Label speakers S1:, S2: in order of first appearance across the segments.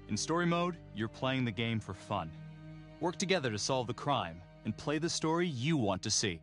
S1: In story mode, you're playing the game for fun. Work together to solve the crime and play the story you want to see.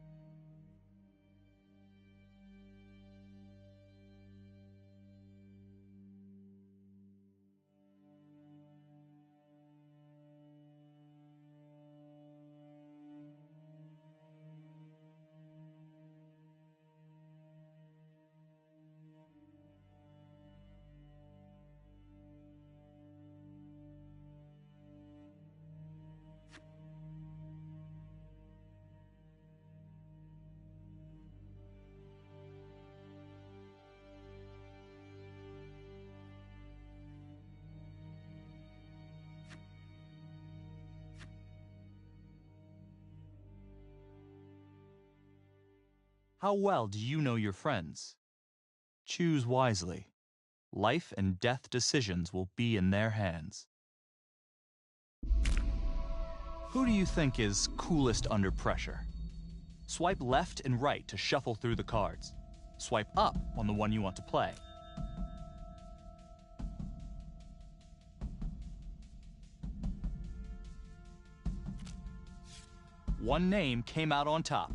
S1: How well do you know your friends? Choose wisely. Life and death decisions will be in their hands. Who do you think is coolest under pressure? Swipe left and right to shuffle through the cards. Swipe up on the one you want to play. One name came out on top.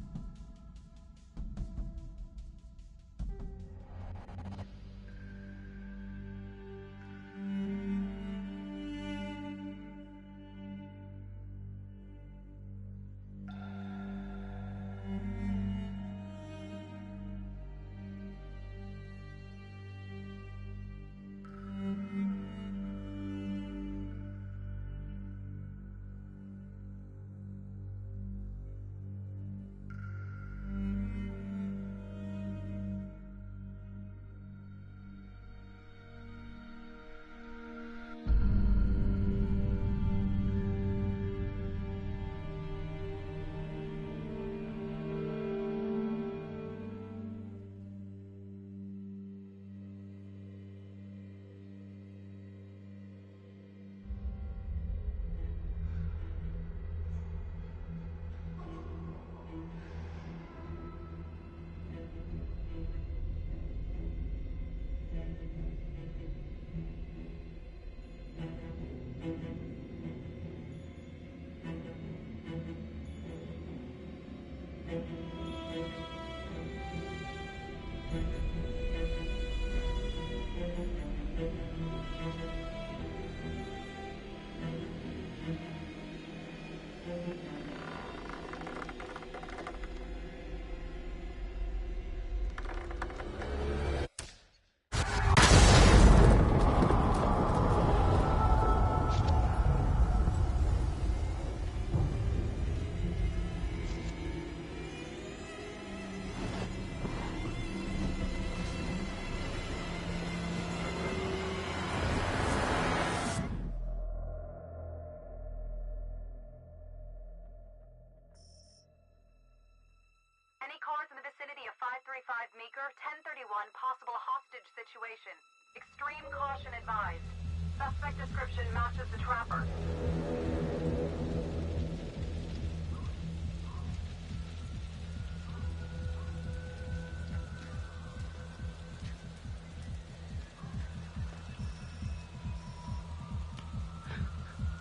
S2: Cars in the vicinity of 535 Meeker, 1031, possible hostage situation. Extreme caution advised. Suspect description matches the trapper.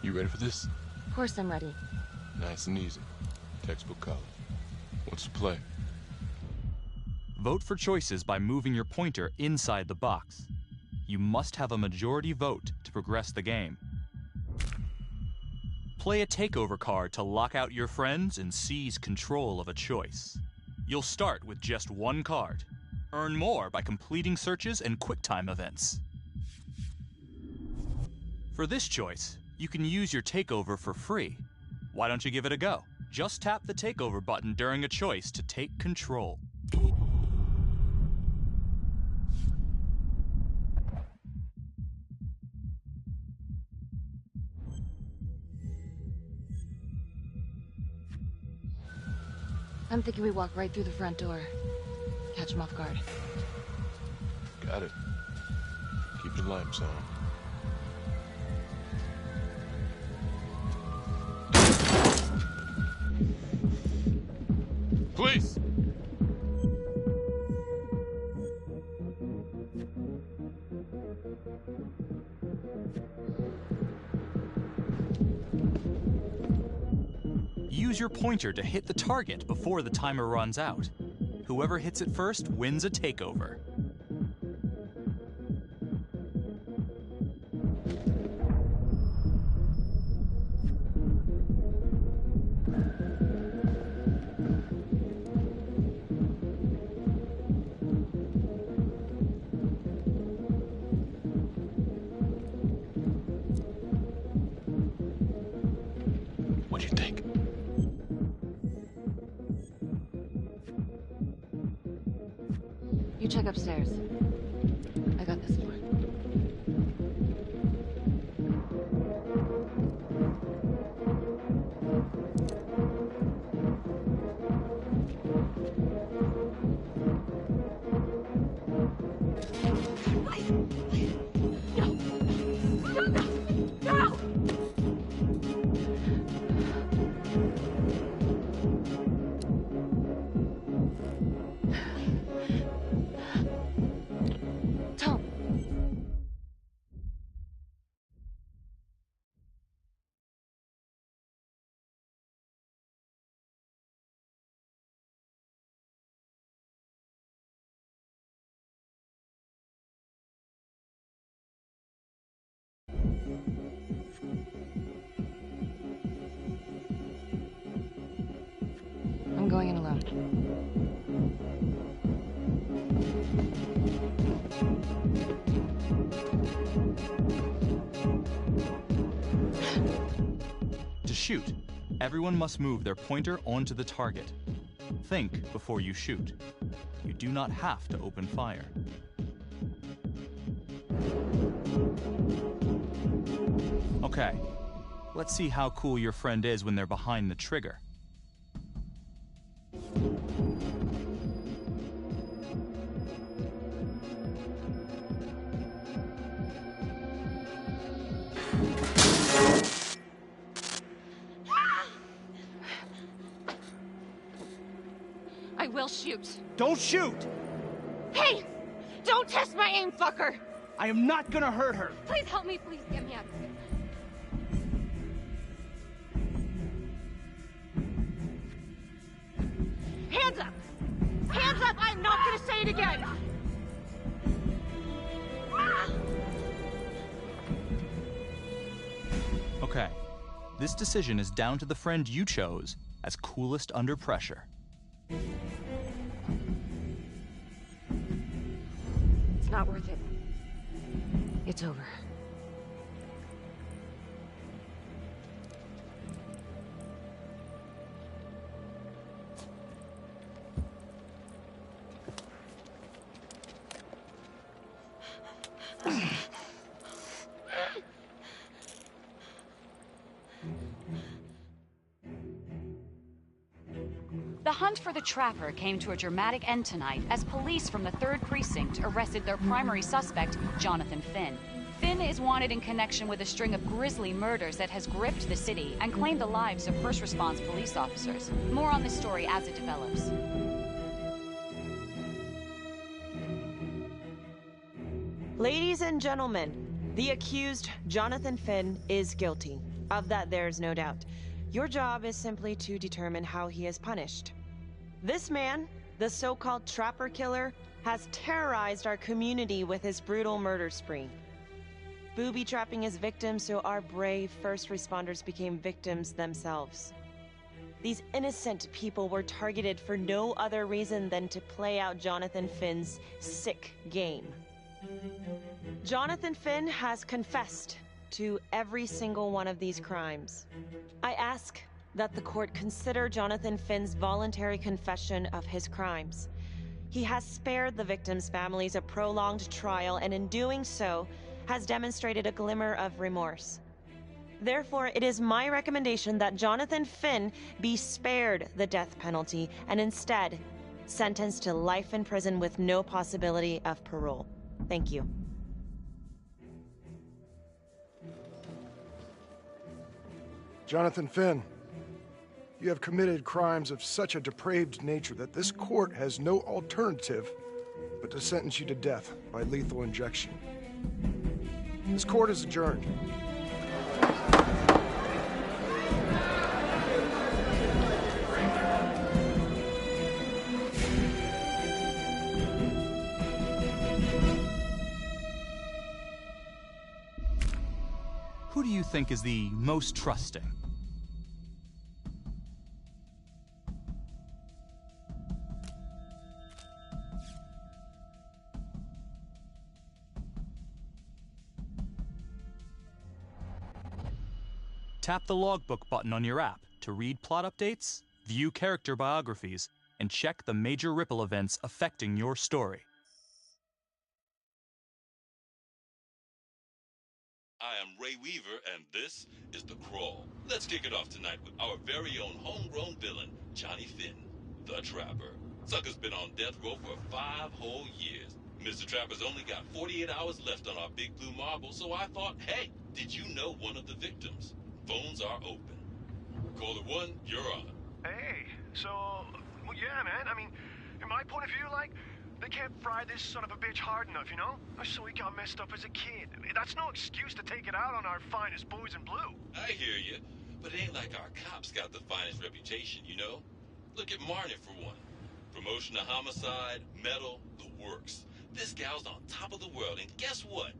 S3: You ready for this?
S4: Of course I'm ready.
S3: Nice and easy. Textbook college. What's the play?
S1: Vote for choices by moving your pointer inside the box. You must have a majority vote to progress the game. Play a takeover card to lock out your friends and seize control of a choice. You'll start with just one card. Earn more by completing searches and QuickTime events. For this choice, you can use your takeover for free. Why don't you give it a go? Just tap the takeover button during a choice to take control.
S4: I'm thinking we walk right through the front door. Catch him off guard.
S3: Got it. Keep the lights on. Police!
S1: use your pointer to hit the target before the timer runs out. Whoever hits it first wins a takeover.
S3: What'd you think?
S4: You check upstairs. I got this door. I'm going in alone.
S1: To shoot, everyone must move their pointer onto the target. Think before you shoot. You do not have to open fire. Okay, let's see how cool your friend is when they're behind the trigger.
S5: I will shoot.
S6: Don't shoot!
S5: Hey! Don't test my aim, fucker!
S6: I am not gonna hurt her.
S5: Please help me, please get me out of here. Hands up! Hands up! I'm not gonna say it again!
S1: Okay, this decision is down to the friend you chose as coolest under pressure.
S4: It's not worth it. It's over.
S7: The hunt for the Trapper came to a dramatic end tonight as police from the 3rd Precinct arrested their primary suspect, Jonathan Finn. Finn is wanted in connection with a string of grisly murders that has gripped the city and claimed the lives of first response police officers. More on this story as it develops.
S8: Ladies and gentlemen, the accused, Jonathan Finn, is guilty. Of that, there's no doubt. Your job is simply to determine how he is punished. This man, the so-called Trapper Killer, has terrorized our community with his brutal murder spree. Booby-trapping his victims so our brave first responders became victims themselves. These innocent people were targeted for no other reason than to play out Jonathan Finn's sick game. Jonathan Finn has confessed to every single one of these crimes. I ask that the court consider Jonathan Finn's voluntary confession of his crimes. He has spared the victims' families a prolonged trial, and in doing so, has demonstrated a glimmer of remorse. Therefore, it is my recommendation that Jonathan Finn be spared the death penalty and instead sentenced to life in prison with no possibility of parole. Thank you.
S9: Jonathan Finn, you have committed crimes of such a depraved nature that this court has no alternative but to sentence you to death by lethal injection. This court is adjourned.
S1: do you think is the most trusting? Tap the logbook button on your app to read plot updates, view character biographies, and check the major ripple events affecting your story.
S10: I am Ray Weaver, and this is The Crawl. Let's kick it off tonight with our very own homegrown villain, Johnny Finn, the Trapper. Sucker's been on death row for 5 whole years. Mr. Trapper's only got 48 hours left on our big blue marble, so I thought, hey, did you know one of the victims? Phones are open. Caller 1, you're on.
S11: Hey, so, well, yeah, man, I mean, in my point of view, like, they can't fry this son of a bitch hard enough, you know? So he got messed up as a kid. I mean, that's no excuse to take it out on our finest boys in blue.
S10: I hear you, but it ain't like our cops got the finest reputation, you know? Look at Marnie, for one. Promotion to homicide, medal, the works. This gal's on top of the world, and guess what?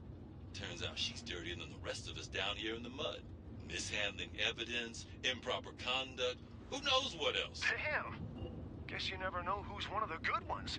S10: Turns out she's dirtier than the rest of us down here in the mud. Mishandling evidence, improper conduct, who knows what else?
S11: Damn. Guess you never know who's one of the good ones.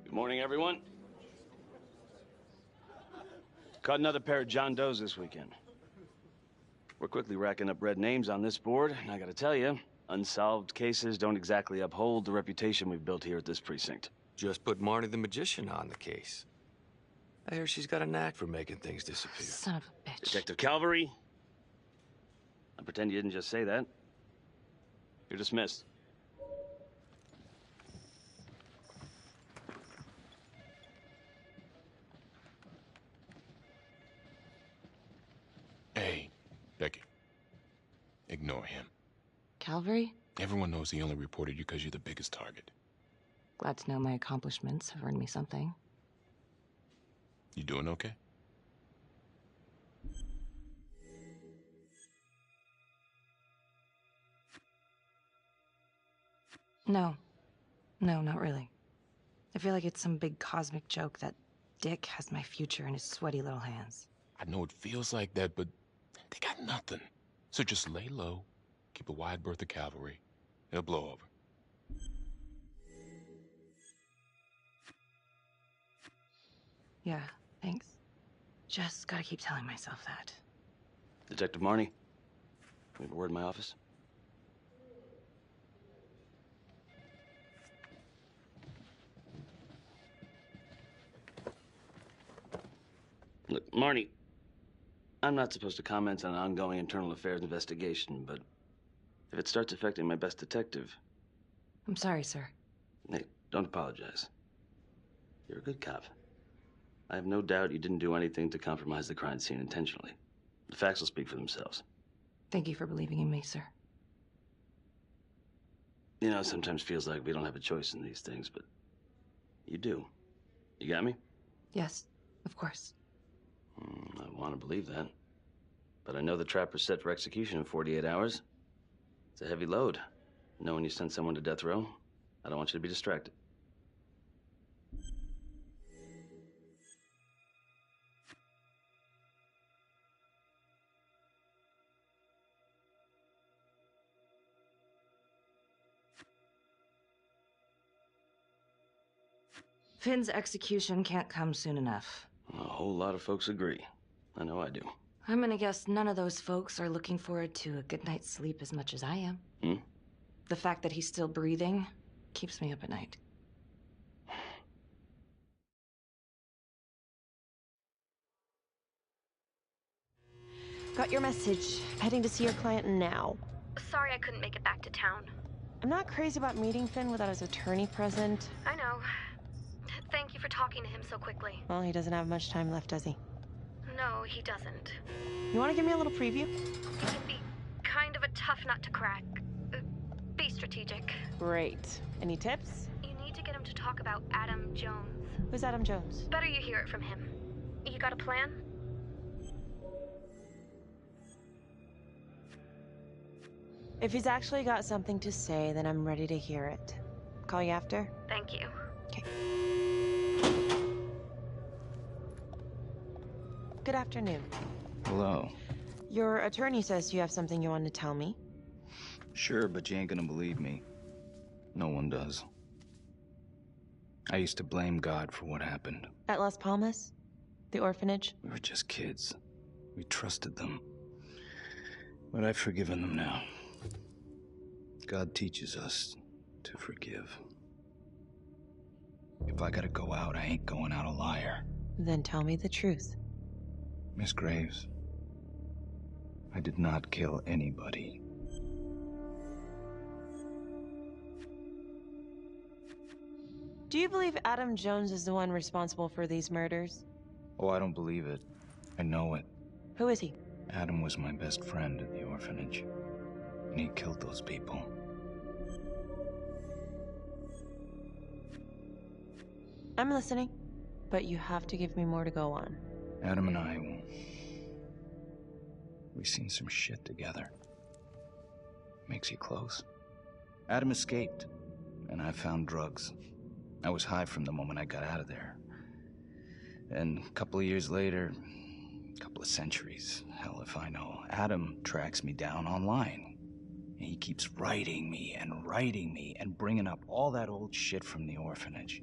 S12: Good morning, everyone. Caught another pair of John Does this weekend. We're quickly racking up red names on this board, and I gotta tell you, unsolved cases don't exactly uphold the reputation we've built here at this precinct.
S13: Just put Marnie the Magician on the case. I hear she's got a knack for making things disappear.
S4: Son of a bitch.
S12: Detective Calvary, I pretend you didn't just say that. You're dismissed.
S3: Hey, Becky. Ignore him.
S4: Calvary?
S3: Everyone knows he only reported you because you're the biggest target.
S4: Glad to know my accomplishments have earned me something.
S3: You doing okay?
S4: No. No, not really. I feel like it's some big cosmic joke that Dick has my future in his sweaty little hands.
S3: I know it feels like that, but they got nothing. So just lay low, keep a wide berth of cavalry. It'll blow over.
S4: Yeah, thanks. Just gotta keep telling myself that.
S12: Detective Marnie, we have a word in my office. Look, Marnie, I'm not supposed to comment on an ongoing internal affairs investigation, but if it starts affecting my best detective...
S4: I'm sorry, sir.
S12: Hey, don't apologize. You're a good cop. I have no doubt you didn't do anything to compromise the crime scene intentionally. The facts will speak for themselves.
S4: Thank you for believing in me, sir.
S12: You know, it sometimes feels like we don't have a choice in these things, but you do. You got me?
S4: Yes, of course.
S12: I want to believe that. But I know the Trapper's set for execution in 48 hours. It's a heavy load. Knowing you sent someone to death row, I don't want you to be distracted.
S4: Finn's execution can't come soon enough.
S12: A whole lot of folks agree. I know I do.
S4: I'm gonna guess none of those folks are looking forward to a good night's sleep as much as I am. The fact that he's still breathing keeps me up at night.
S8: Got your message. Heading to see your client now.
S5: Sorry I couldn't make it back to town.
S8: I'm not crazy about meeting Finn without his attorney present.
S5: I know. Thank you for talking to him so quickly.
S8: Well, he doesn't have much time left, does he?
S5: No, he doesn't.
S8: You want to give me a little preview?
S14: tough nut to crack. Be strategic.
S8: Great. Any tips?
S14: You need to get him to talk about Adam Jones.
S8: Who's Adam Jones?
S14: Better you hear it from him. You got a plan?
S8: If he's actually got something to say, then I'm ready to hear it. Call you after?
S14: Thank you.
S8: Okay. Good afternoon.
S15: Hello.
S8: Your attorney says you have something you want to tell me.
S15: Sure, but you ain't gonna believe me. No one does. I used to blame God for what happened.
S8: At Las Palmas? The orphanage?
S15: We were just kids. We trusted them. But I've forgiven them now. God teaches us to forgive. If I gotta go out, I ain't going out a liar.
S8: Then tell me the truth.
S15: Miss Graves, I did not kill anybody.
S8: Do you believe Adam Jones is the one responsible for these murders?
S15: Oh, I don't believe it. I know it.
S8: Who is he?
S15: Adam was my best friend at the orphanage, and he killed those people.
S8: I'm listening, but you have to give me more to go on.
S15: Adam and I, we've seen some shit together. Makes you close. Adam escaped, and I found drugs. I was high from the moment I got out of there. And a couple of years later, a couple of centuries, hell if I know, Adam tracks me down online. And he keeps writing me and bringing up all that old shit from the orphanage.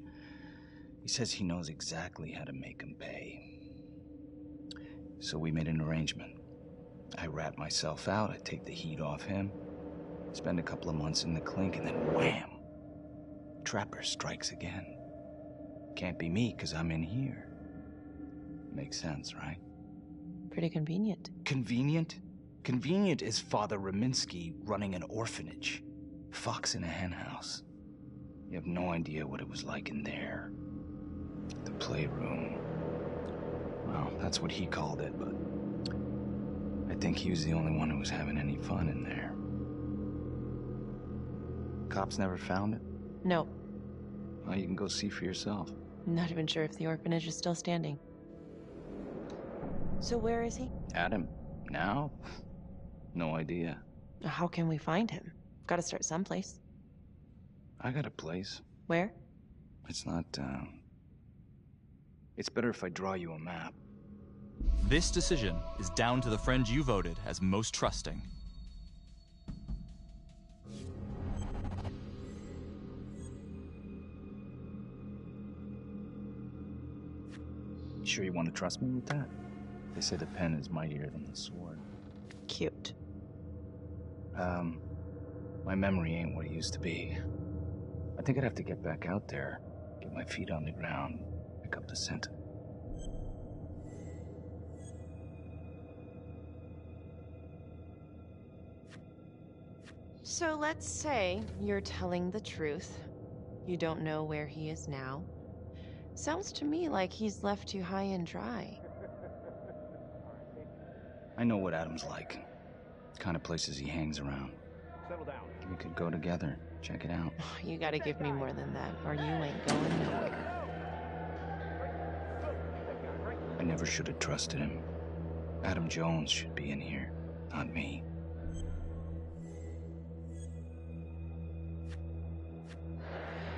S15: He says he knows exactly how to make him pay. So we made an arrangement. I rat myself out, I take the heat off him, spend a couple of months in the clink, and then wham! Trapper strikes again. Can't be me, 'cause I'm in here. Makes sense, right?
S8: Pretty convenient.
S15: Convenient? Convenient is Father Raminsky running an orphanage. Fox in a henhouse. You have no idea what it was like in there. The playroom. Well, that's what he called it, but I think he was the only one who was having any fun in there. Cops never found it?
S8: No.
S15: Well, you can go see for yourself.
S8: Not even sure if the orphanage is still standing. So where is he?
S15: Adam? Now? No idea.
S8: How can we find him? Got to start someplace.
S15: I got a place.
S8: Where?
S15: It's not, It's better if I draw you a map.
S1: This decision is down to the friend you voted as most trusting.
S15: You sure you want to trust me with that? They say the pen is mightier than the sword.
S8: Cute.
S15: My memory ain't what it used to be. I think I'd have to get back out there, get my feet on the ground, pick up the scent.
S8: So let's say you're telling the truth. You don't know where he is now. Sounds to me like he's left you high and dry.
S15: I know what Adam's like. The kind of places he hangs around.
S11: Settle down.
S15: We could go together, check it out.
S8: You gotta give me more than that, or you ain't going nowhere.
S15: I never should have trusted him. Adam Jones should be in here, not me.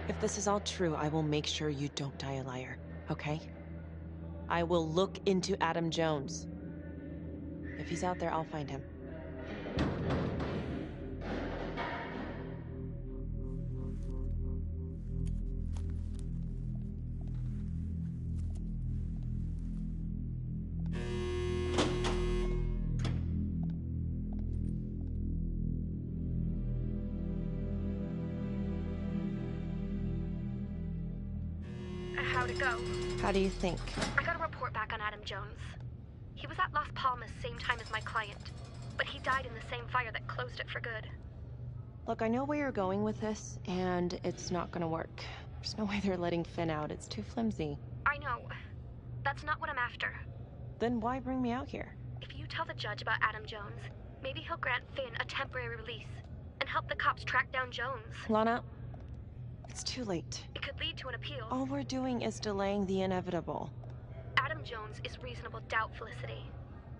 S8: If this is all true, I will make sure you don't die a liar, okay? I will look into Adam Jones. If he's out there, I'll find him.
S14: How'd it go?
S8: How do you think?
S14: I got a report back on Adam Jones. He was at Las Palmas same time as my client, but he died in the same fire that closed it for good.
S8: Look, I know where you're going with this, and it's not gonna work. There's no way they're letting Finn out. It's too flimsy.
S14: I know. That's not what I'm after.
S8: Then why bring me out here?
S14: If you tell the judge about Adam Jones, Maybe he'll grant Finn a temporary release and help the cops track down Jones.
S8: Lana, it's too late.
S14: It could lead to an appeal.
S8: All we're doing is delaying the inevitable.
S14: Adam Jones is reasonable doubt, Felicity.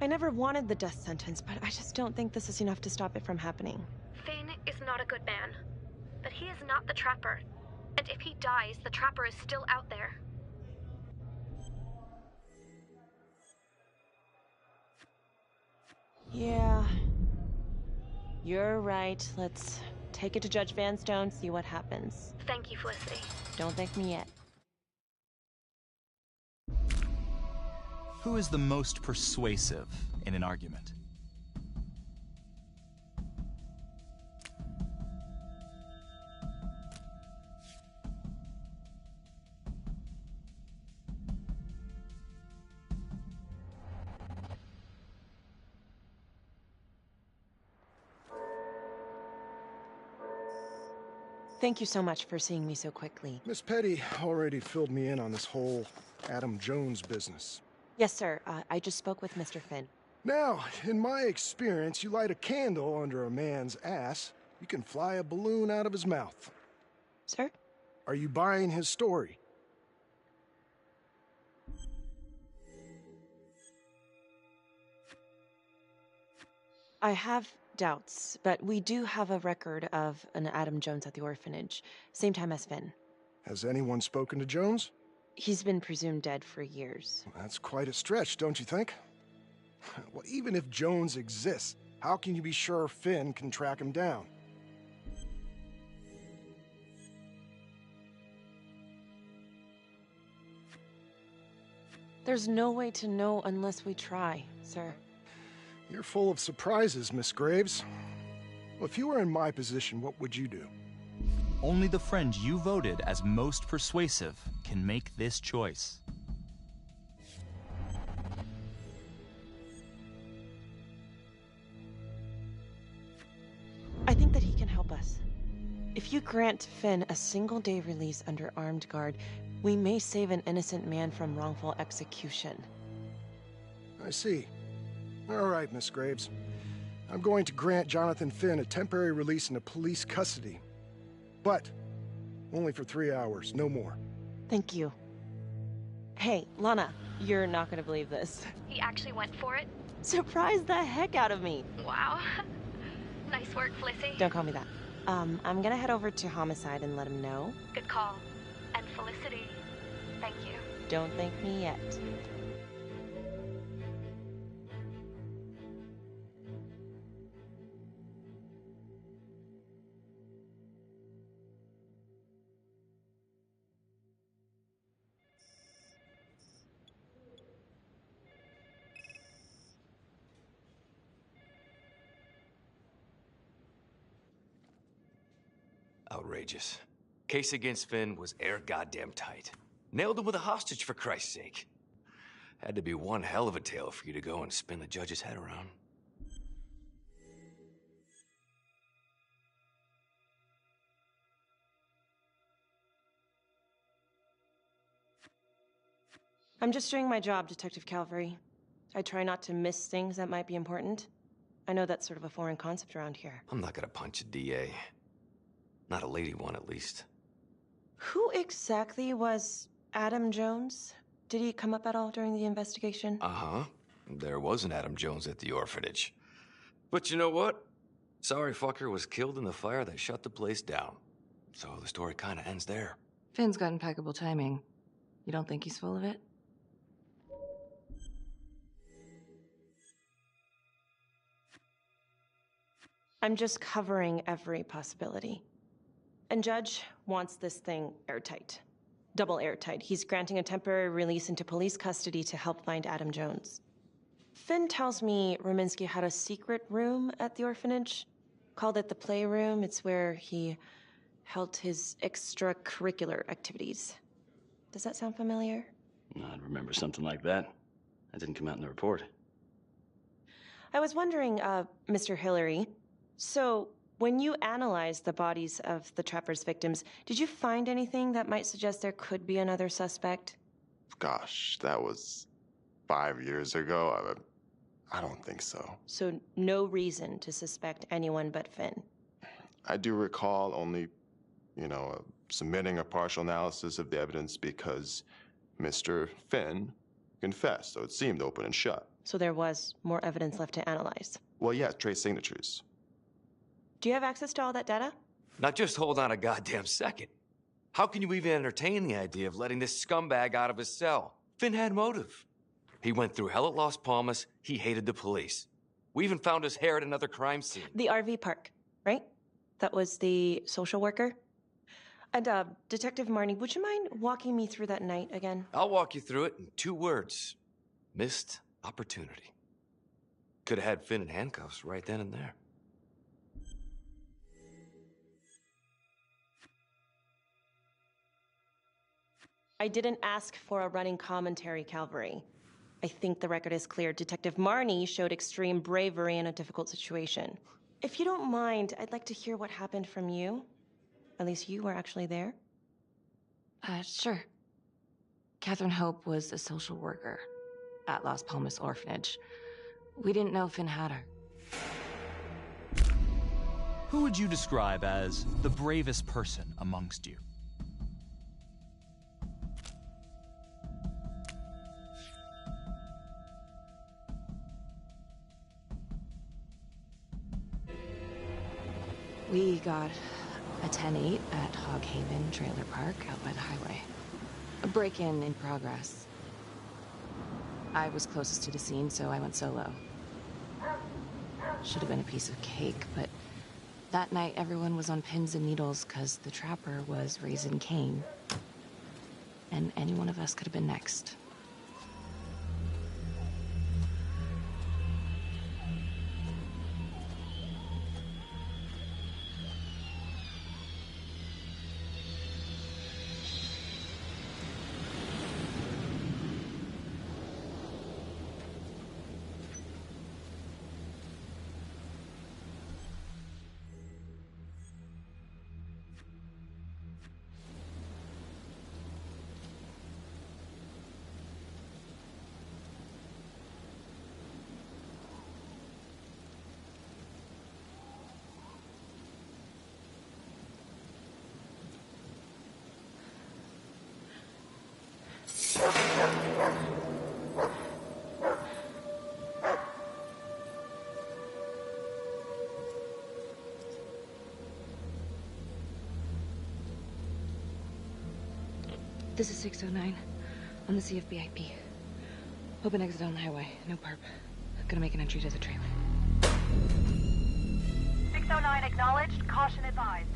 S8: I never wanted the death sentence, but I just don't think this is enough to stop it from happening.
S14: Finn is not a good man, but he is not the Trapper. And if he dies, the Trapper is still out there.
S8: Yeah. You're right. Let's take it to Judge Van Stone, see what happens.
S14: Thank you, Felicity.
S8: Don't thank me yet.
S1: Who is the most persuasive in an argument?
S8: Thank you so much for seeing me so quickly.
S9: Miss Petty already filled me in on this whole Adam Jones business.
S8: Yes, sir. I just spoke with Mr. Finn.
S9: Now, in my experience, you light a candle under a man's ass, you can fly a balloon out of his mouth.
S8: Sir?
S9: Are you buying his story?
S8: I have doubts, but we do have a record of an Adam Jones at the orphanage, same time as Finn.
S9: Has anyone spoken to Jones?
S8: He's been presumed dead for years.
S9: That's quite a stretch, don't you think? Well, even if Jones exists, how can you be sure Finn can track him down?
S8: There's no way to know unless we try, sir.
S9: You're full of surprises, Miss Graves. Well, if you were in my position, what would you do?
S1: Only the friend you voted as most persuasive can make this choice.
S8: I think that he can help us. If you grant Finn a single-day release under armed guard, we may save an innocent man from wrongful execution.
S9: I see. All right, Miss Graves. I'm going to grant Jonathan Finn a temporary release into police custody. But only for 3 hours, no more.
S8: Thank you. Hey, Lana, you're not gonna believe this.
S14: He actually went for it?
S8: Surprised the heck out of me.
S14: Wow. Nice work, Felicity.
S8: Don't call me that. I'm gonna head over to Homicide and let him know.
S14: Good call. And Felicity, thank you.
S8: Don't thank me yet.
S13: Outrageous. Case against Finn was air goddamn tight. Nailed him with a hostage, for Christ's sake. Had to be one hell of a tale for you to go and spin the judge's head around.
S8: I'm just doing my job, Detective Calvary. I try not to miss things that might be important. I know that's sort of a foreign concept around here.
S13: I'm not gonna punch a DA. Not a lady one, at least.
S8: Who exactly was Adam Jones? Did he come up at all during the investigation?
S13: Uh-huh. There was an Adam Jones at the orphanage. But you know what? Sorry fucker was killed in the fire that shut the place down. So the story kinda ends there.
S4: Finn's got impeccable timing. You don't think he's full of it?
S8: I'm just covering every possibility. And Judge wants this thing airtight. Double airtight. He's granting a temporary release into police custody to help find Adam Jones. Finn tells me Rominsky had a secret room at the orphanage. Called it the playroom. It's where he held his extracurricular activities. Does that sound familiar?
S12: I'd remember something like that. That didn't come out in the report.
S8: I was wondering, Mr. Hillary, so when you analyzed the bodies of the Trapper's victims, did you find anything that might suggest there could be another suspect?
S16: Gosh, that was 5 years ago. I don't think so.
S8: So no reason to suspect anyone but Finn.
S16: I do recall only, submitting a partial analysis of the evidence because Mr. Finn confessed, so it seemed open and shut.
S8: So there was more evidence left to analyze.
S16: Well, yeah, trace signatures.
S8: Do you have access to all that data?
S13: Now just hold on a goddamn second. How can you even entertain the idea of letting this scumbag out of his cell? Finn had motive. He went through hell at Las Palmas. He hated the police. We even found his hair at another crime scene.
S8: The RV park, right? That was the social worker? And, Detective Marnie, would you mind walking me through that night again?
S13: I'll walk you through it in 2 words. Missed opportunity. Could have had Finn in handcuffs right then and there.
S8: I didn't ask for a running commentary, Calvary. I think the record is clear. Detective Marnie showed extreme bravery in a difficult situation. If you don't mind, I'd like to hear what happened from you. At least you were actually there.
S4: Sure. Catherine Hope was a social worker at Las Palmas orphanage. We didn't know Finn had her.
S1: Who would you describe as the bravest person amongst you?
S4: We got a 10-8 at Hog Haven Trailer Park out by the highway. A break-in in progress. I was closest to the scene, so I went solo. Should have been a piece of cake, but that night everyone was on pins and needles because the trapper was raising Cain. And any one of us could have been next. This is 609 on the CFBIP. Open exit on the highway. No perp. Gonna make an entry to the trailer.
S2: 609 acknowledged. Caution advised.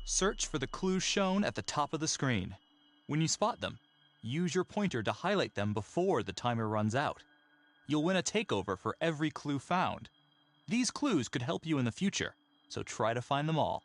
S1: Search for the clues shown at the top of the screen. When you spot them, use your pointer to highlight them before the timer runs out. You'll win a takeover for every clue found. These clues could help you in the future, so try to find them all.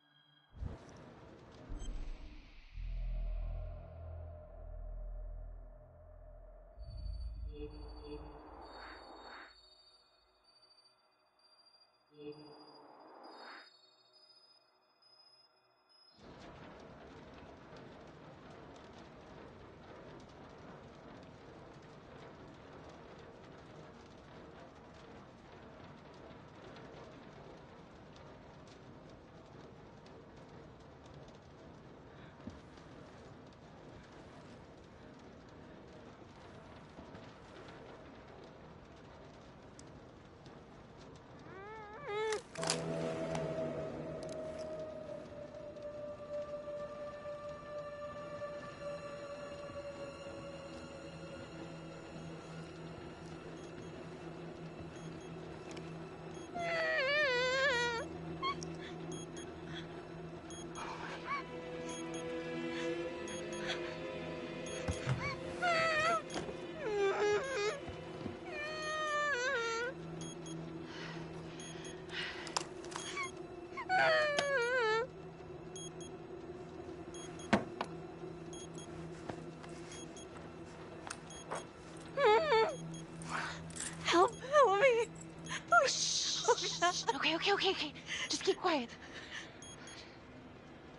S4: Okay. Just keep quiet.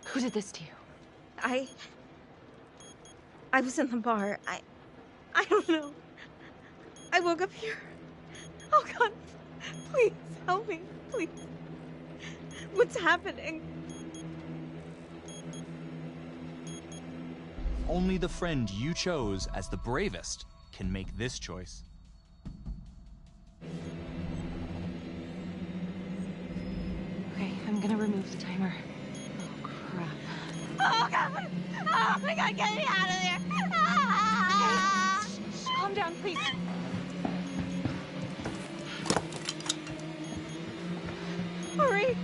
S4: Who did this to you?
S5: I was in the bar. I don't know. I woke up here. Oh, God. Please, help me. Please. What's happening?
S1: Only the friend you chose as the bravest can make this choice.
S4: Okay, I'm gonna remove the timer. Oh, crap.
S5: Oh, God. Oh, my God, get me out of there.
S4: Okay, calm down, please.
S5: Hurry.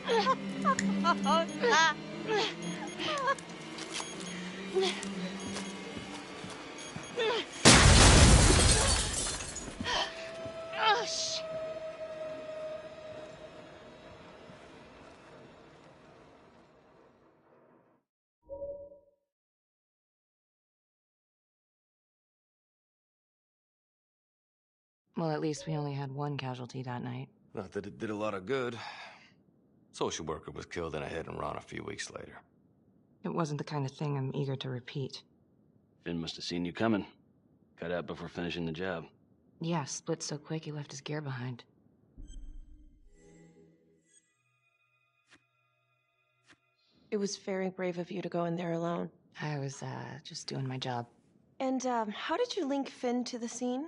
S4: Oh, shit. Well, at least we only had one casualty that night.
S13: Not that it did a lot of good. Social worker was killed in a hit and run a few weeks later.
S4: It wasn't the kind of thing I'm eager to repeat.
S12: Finn must have seen you coming. Cut out before finishing the job.
S4: Yeah, split so quick he left his gear behind.
S8: It was very brave of you to go in there alone.
S4: I was, just doing my job.
S8: And, how did you link Finn to the scene?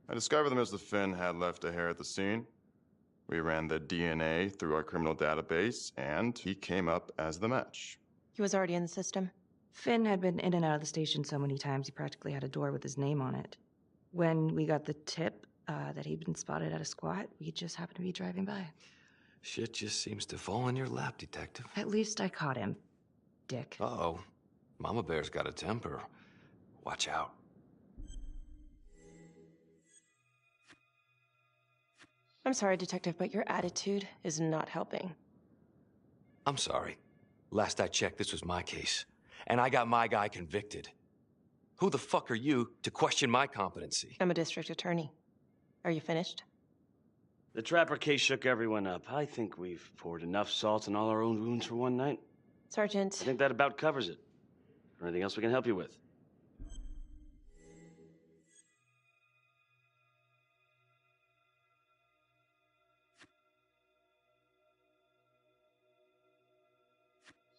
S16: I discovered them as the Finn had left a hair at the scene. We ran the DNA through our criminal database, and he came up as the match.
S8: He was already in the system.
S4: Finn had been in and out of the station so many times he practically had a door with his name on it. When we got the tip that he'd been spotted at a squat, we just happened to be driving by.
S13: Shit just seems to fall in your lap, Detective.
S4: At least I caught him, dick.
S13: Uh-oh. Mama Bear's got a temper. Watch out.
S8: I'm sorry, Detective, but your attitude is not helping.
S13: I'm sorry. Last I checked, this was my case. And I got my guy convicted. Who the fuck are you to question my competency?
S8: I'm a district attorney. Are you finished?
S12: The Trapper case shook everyone up. I think we've poured enough salt in all our own wounds for one night.
S8: Sergeant.
S12: I think that about covers it. Or anything else we can help you with?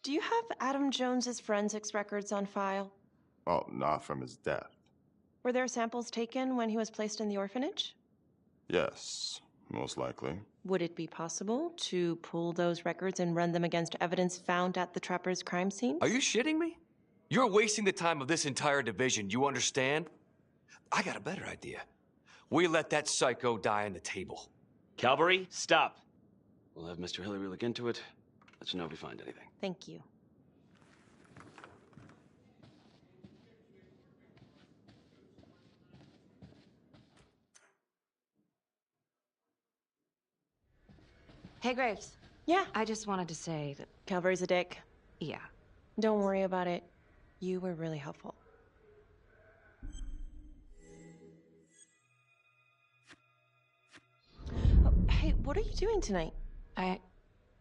S8: Do you have Adam Jones's forensics records on file?
S16: Well, not from his death.
S8: Were there samples taken when he was placed in the orphanage?
S16: Yes, most likely.
S8: Would it be possible to pull those records and run them against evidence found at the Trapper's crime scene?
S13: Are you shitting me? You're wasting the time of this entire division, you understand? I got a better idea. We let that psycho die on the table.
S12: Calvary, stop. We'll have Mr. Hillary look into it. Let you know if we find anything.
S8: Thank you.
S4: Hey, Graves.
S8: Yeah?
S4: I just wanted to say that...
S8: Calvary's a dick.
S4: Yeah.
S8: Don't worry about it. You were really helpful. Oh, hey, what are you doing tonight?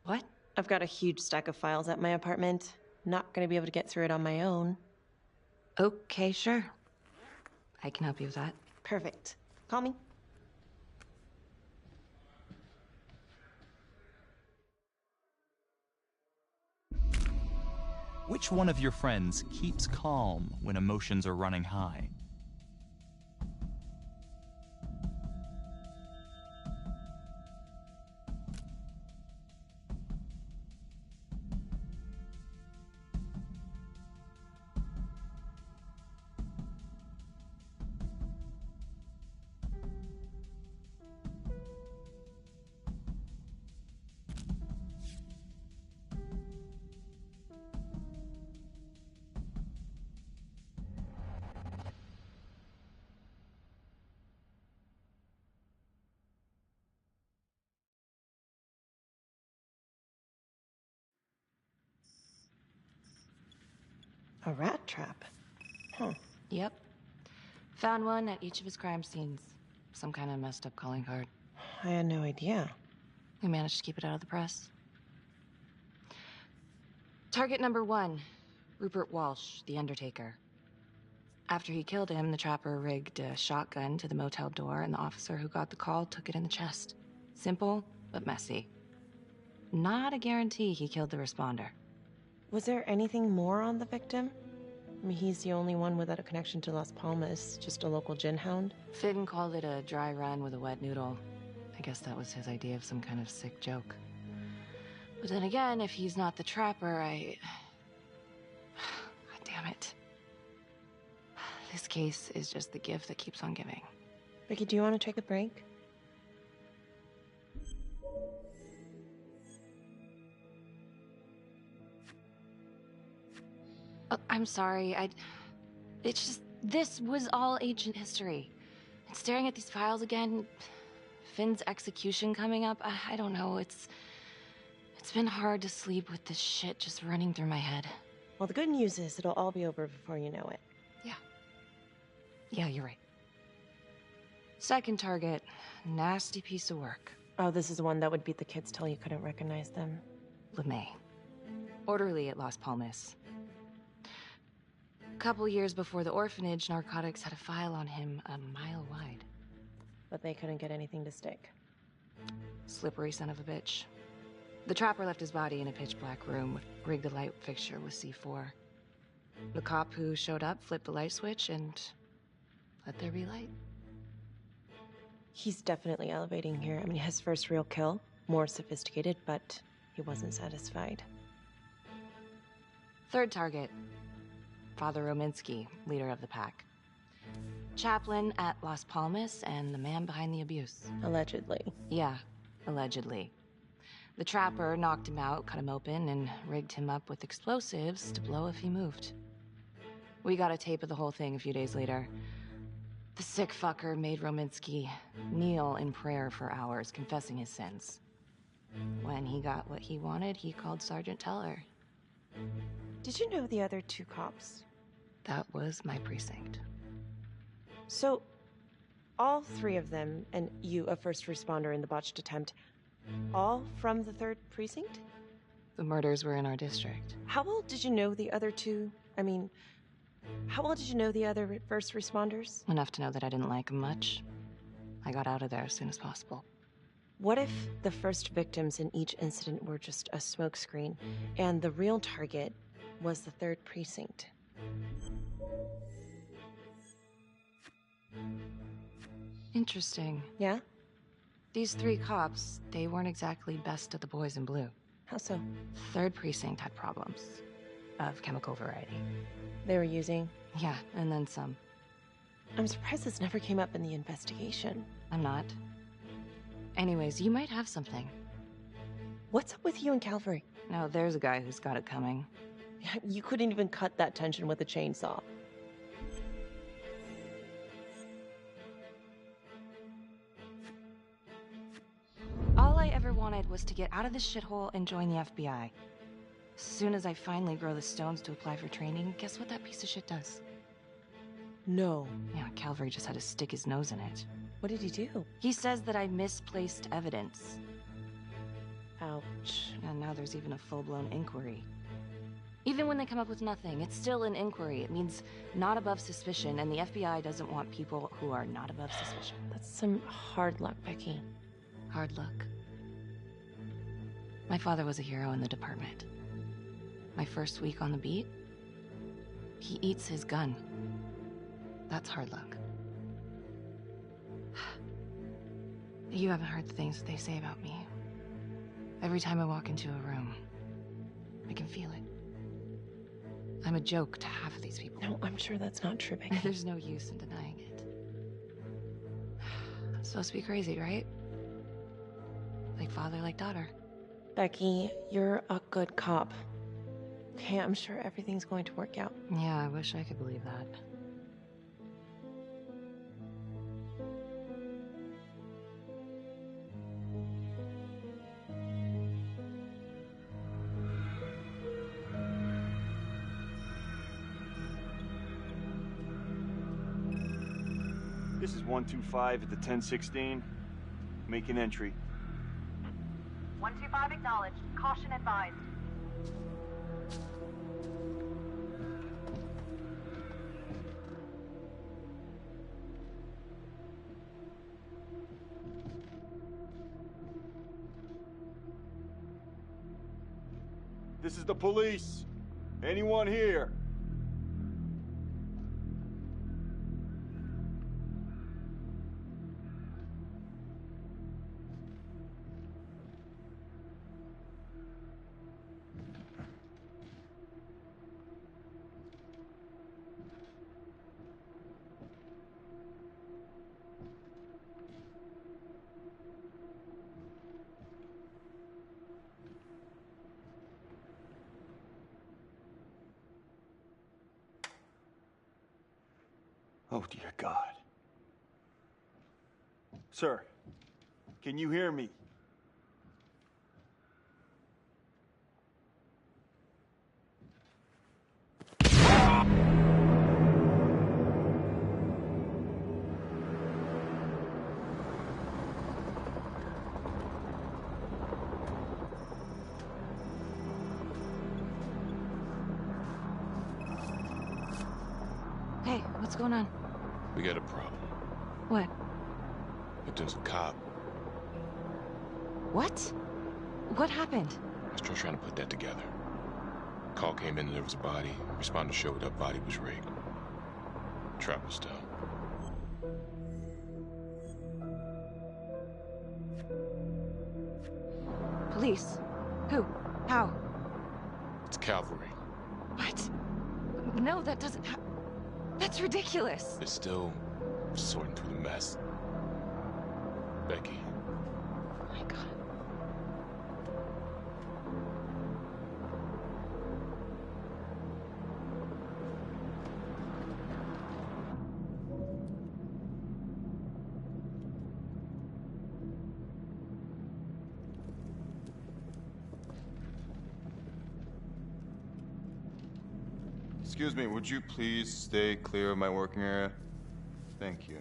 S4: What?
S8: I've got a huge stack of files at my apartment. Not gonna be able to get through it on my own.
S4: Okay, sure. I can help you with that.
S8: Perfect. Call me.
S1: Which one of your friends keeps calm when emotions are running high?
S8: A rat trap? Huh.
S4: Yep. Found one at each of his crime scenes. Some kind of messed up calling card.
S8: I had no idea.
S4: We managed to keep it out of the press. Target number 1, Rupert Walsh, the Undertaker. After he killed him, the trapper rigged a shotgun to the motel door, and the officer who got the call took it in the chest. Simple, but messy. Not a guarantee he killed the responder.
S8: Was there anything more on the victim? I mean, he's the only one without a connection to Las Palmas, just a local gin hound.
S4: Finn called it a dry run with a wet noodle. I guess that was his idea of some kind of sick joke. But then again, if he's not the trapper, God damn it. This case is just the gift that keeps on giving.
S8: Vicky, do you want to take a break?
S4: I'm sorry, it's just, this was all ancient history. And staring at these files again, Finn's execution coming up, I don't know, it's been hard to sleep with this shit just running through my head.
S8: Well, the good news is it'll all be over before you know it.
S4: Yeah, you're right. Second target, nasty piece of work.
S8: Oh, this is the one that would beat the kids till you couldn't recognize them.
S4: LeMay. Orderly at Las Palmas. A couple years before the orphanage, narcotics had a file on him a mile wide.
S8: But they couldn't get anything to stick.
S4: Slippery son of a bitch. The trapper left his body in a pitch-black room, rigged the light fixture with C4. The cop who showed up flipped the light switch and let there be light.
S8: He's definitely elevating here. I mean, his first real kill, more sophisticated, but he wasn't satisfied.
S4: Third target, Father Rominsky, leader of the pack. Chaplain at Las Palmas and the man behind the abuse.
S8: Allegedly.
S4: Yeah, allegedly. The trapper knocked him out, cut him open, and rigged him up with explosives to blow if he moved. We got a tape of the whole thing a few days later. The sick fucker made Rominsky kneel in prayer for hours, confessing his sins. When he got what he wanted, he called Sergeant Teller.
S8: Did you know the other 2 cops?
S4: That was my precinct.
S8: So, all 3 of them, and you, a first responder in the botched attempt, all from the 3rd precinct?
S4: The murders were in our district.
S8: How well did you know the other 2? I mean, how well did you know the other first responders?
S4: Enough to know that I didn't like them much. I got out of there as soon as possible.
S8: What if the first victims in each incident were just a smokescreen, and the real target was the 3rd precinct?
S4: Interesting.
S8: Yeah?
S4: These 3 cops, they weren't exactly best of the boys in blue.
S8: How so?
S4: 3rd precinct had problems. Of chemical variety.
S8: They were using?
S4: Yeah, and then some.
S8: I'm surprised this never came up in the investigation.
S4: I'm not. Anyways, you might have something.
S8: What's up with you and Calvary?
S4: No, there's a guy who's got it coming.
S8: You couldn't even cut that tension with a chainsaw.
S4: All I ever wanted was to get out of this shithole and join the FBI. As soon as I finally grow the stones to apply for training, guess what that piece of shit does?
S8: No.
S4: Yeah, Calvary just had to stick his nose in it.
S8: What did he do?
S4: He says that I misplaced evidence.
S8: Ouch.
S4: And now there's even a full-blown inquiry. Even when they come up with nothing, it's still an inquiry. It means not above suspicion, and the FBI doesn't want people who are not above suspicion.
S8: That's some hard luck, Becky.
S4: Hard luck. My father was a hero in the department. My first week on the beat, he eats his gun. That's hard luck. You haven't heard the things that they say about me. Every time I walk into a room, I can feel it. I'm a joke to half of these people.
S8: No, I'm sure that's not true, Becky.
S4: There's no use in denying it. I'm supposed to be crazy, right? Like father, like daughter.
S8: Becky, you're a good cop. Okay, I'm sure everything's going to work out.
S4: Yeah, I wish I could believe that.
S11: This is 125 at the 1016.
S6: Making entry.
S2: 125 acknowledged. Caution advised.
S6: This is the police. Anyone here? Oh, dear God. Sir, can you hear me?
S4: Hey, what's going on?
S3: We got a problem.
S4: What?
S3: There's a cop.
S4: What? What happened?
S3: I was still trying to put that together. Call came in and there was a body. Responder showed up, body was rigged. Trap was down.
S4: Police? Who? How?
S3: It's cavalry.
S4: What? No, that doesn't That's ridiculous.
S3: They're still sorting through the mess. Becky.
S4: Oh my God.
S16: Excuse me, would you please stay clear of my working area? Thank you.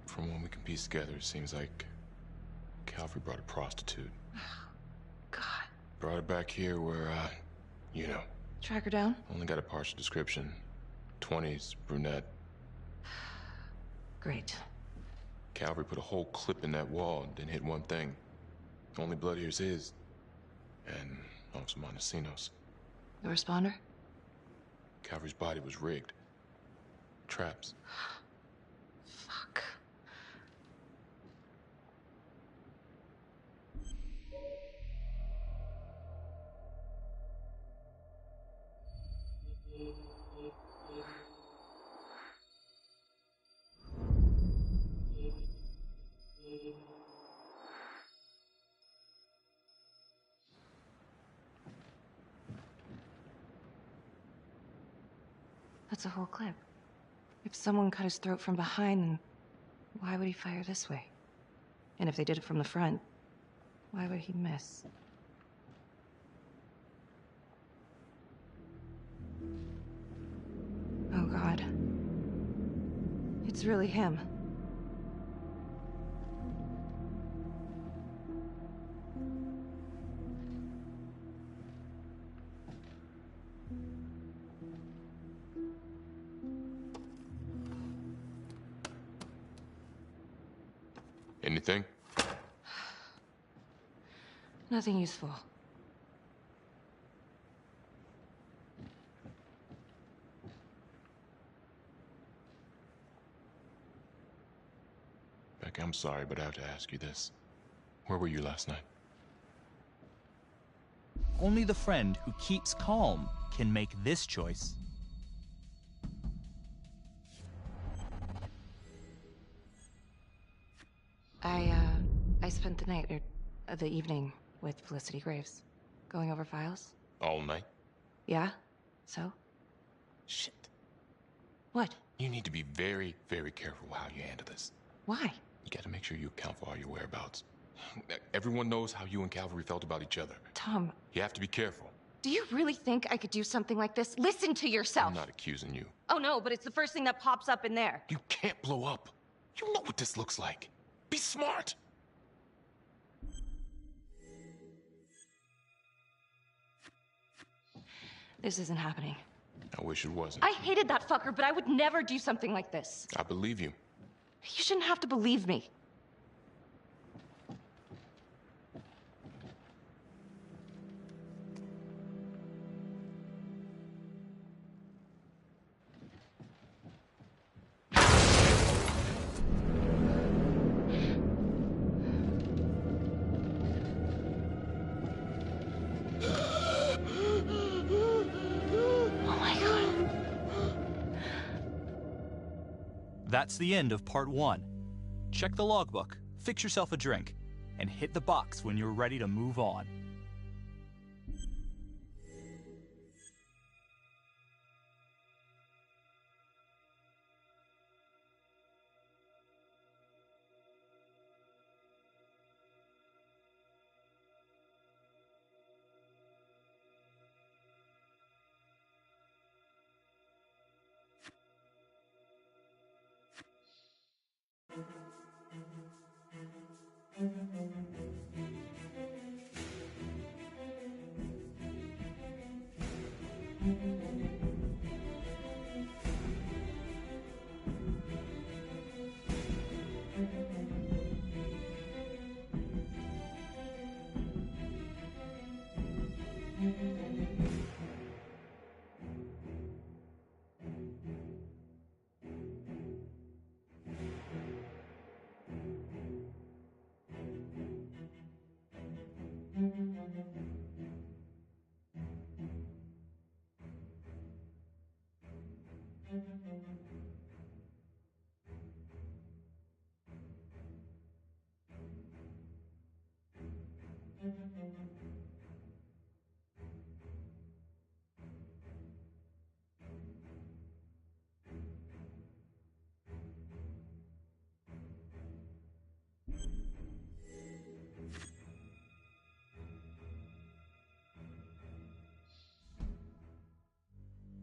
S3: From what we can piece together, it seems like Calvary brought a prostitute.
S4: God.
S3: Brought her back here where, you know.
S4: Track her down?
S3: Only got a partial description. 20s, brunette.
S4: Great.
S3: Calvary put a whole clip in that wall and didn't hit one thing. Only blood here's his. And also Montesinos.
S4: The responder?
S3: Calvary's body was rigged. Traps.
S4: Fuck. That's a whole clip. If someone cut his throat from behind, then why would he fire this way? And if they did it from the front, why would he miss? Oh, God. It's really him.
S3: Anything?
S4: Nothing useful.
S3: Beck, I'm sorry, but I have to ask you this. Where were you last night?
S1: Only the friend who keeps calm can make this choice.
S4: I spent the night, or the evening, with Felicity Graves. Going over files.
S3: All night?
S4: Yeah? So?
S3: Shit.
S4: What?
S3: You need to be very, very careful how you handle this.
S4: Why?
S3: You gotta make sure you account for all your whereabouts. Everyone knows how you and Calvary felt about each other.
S4: Tom.
S3: You have to be careful.
S4: Do you really think I could do something like this? Listen to yourself!
S3: I'm not accusing you.
S4: Oh no, but it's the first thing that pops up in there.
S3: You can't blow up. You know what this looks like. Be smart.
S4: This isn't happening.
S3: I wish it wasn't.
S4: I hated that fucker, but I would never do something like this.
S3: I believe you.
S4: You shouldn't have to believe me.
S1: That's the end of part 1. Check the logbook, fix yourself a drink, and hit the box when you're ready to move on.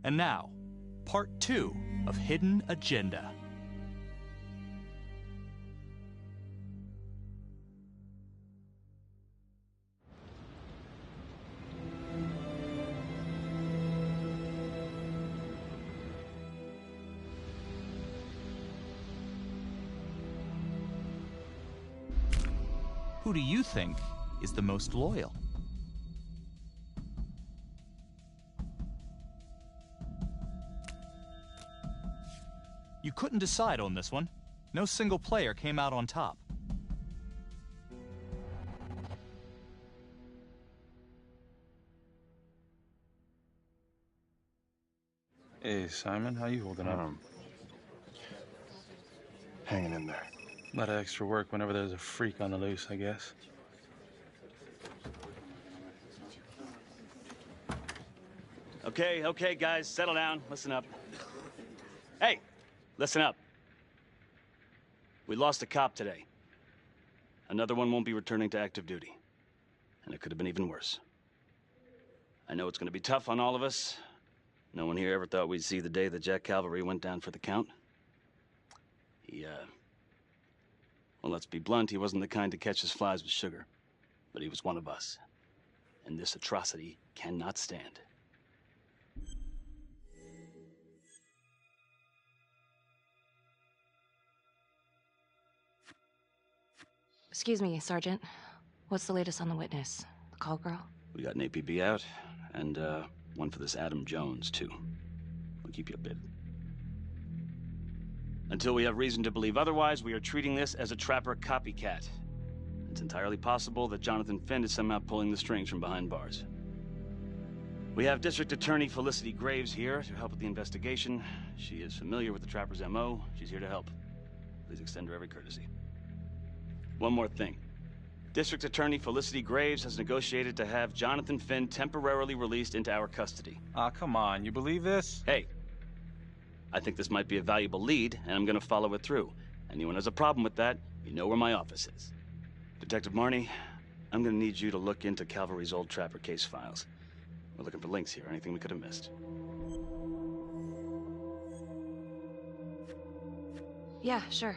S1: And now, part 2 of Hidden Agenda. Who do you think is the most loyal? You couldn't decide on this one. No single player came out on top.
S17: Hey, Simon, how you holding up?
S9: Hanging in there.
S17: A lot of extra work whenever there's a freak on the loose, I guess.
S12: Okay, guys, settle down. Listen up. Hey, listen up. We lost a cop today. Another one won't be returning to active duty. And it could have been even worse. I know it's going to be tough on all of us. No one here ever thought we'd see the day that Jack Calvary went down for the count. Well, let's be blunt, he wasn't the kind to catch his flies with sugar. But he was one of us. And this atrocity cannot stand.
S4: Excuse me, Sergeant. What's the latest on the witness? The call girl?
S12: We got an APB out, and one for this Adam Jones, too. We'll keep you updated. Until we have reason to believe otherwise, we are treating this as a Trapper copycat. It's entirely possible that Jonathan Finn is somehow pulling the strings from behind bars. We have District Attorney Felicity Graves here to help with the investigation. She is familiar with the Trapper's MO. She's here to help. Please extend her every courtesy. One more thing. District Attorney Felicity Graves has negotiated to have Jonathan Finn temporarily released into our custody.
S17: Ah, come on. You believe this?
S12: Hey, I think this might be a valuable lead, and I'm gonna follow it through. Anyone has a problem with that, you know where my office is. Detective Marnie, I'm gonna need you to look into Calvary's old Trapper case files. We're looking for links here, anything we could have missed.
S4: Yeah, sure.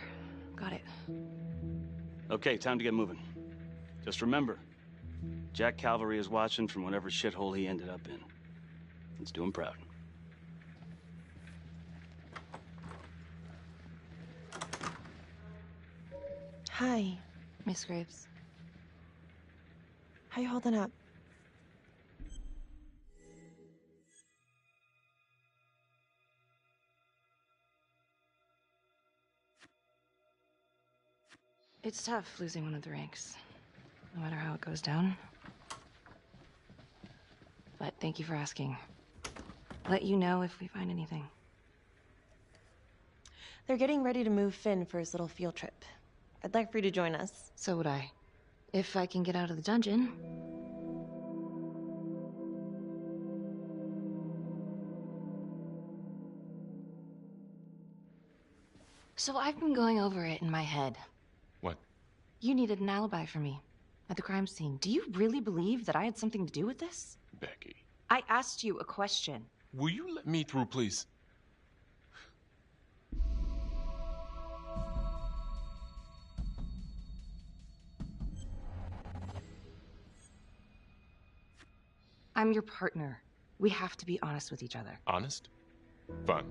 S4: Got it.
S12: Okay, time to get moving. Just remember, Jack Calvary is watching from whatever shithole he ended up in. Let's do him proud.
S8: Hi.
S4: Miss Graves.
S8: How you holding up?
S4: It's tough losing one of the ranks, no matter how it goes down. But thank you for asking. Let you know if we find anything.
S8: They're getting ready to move Finn for his little field trip. I'd like for you to join us.
S4: So would I. If I can get out of the dungeon. So I've been going over it in my head.
S3: What?
S4: You needed an alibi for me at the crime scene. Do you really believe that I had something to do with this?
S3: Becky.
S4: I asked you a question.
S3: Will you let me through, please?
S4: I'm your partner. We have to be honest with each other.
S3: Honest? Fine.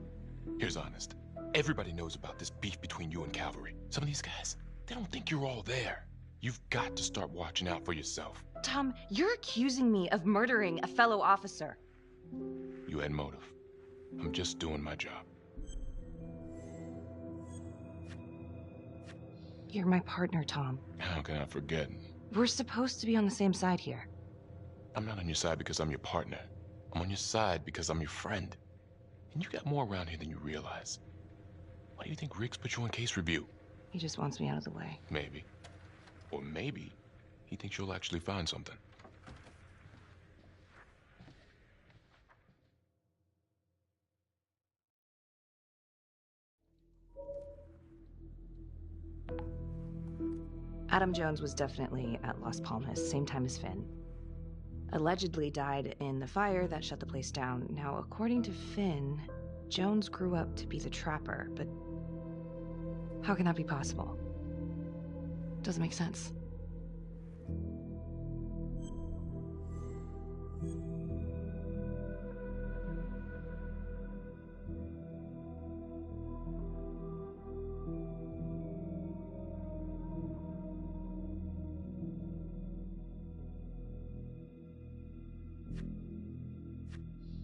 S3: Here's honest. Everybody knows about this beef between you and Calvary. Some of these guys, they don't think you're all there. You've got to start watching out for yourself.
S4: Tom, you're accusing me of murdering a fellow officer.
S3: You had motive. I'm just doing my job.
S4: You're my partner, Tom.
S3: How can I forget?
S4: We're supposed to be on the same side here.
S3: I'm not on your side because I'm your partner. I'm on your side because I'm your friend. And you got more around here than you realize. Why do you think Riggs put you on case review?
S4: He just wants me out of the way.
S3: Maybe. Or maybe he thinks you'll actually find something.
S4: Adam Jones was definitely at Las Palmas, same time as Finn. Allegedly died in the fire that shut the place down. Now, according to Finn, Jones grew up to be the trapper, but how can that be possible? Doesn't make sense.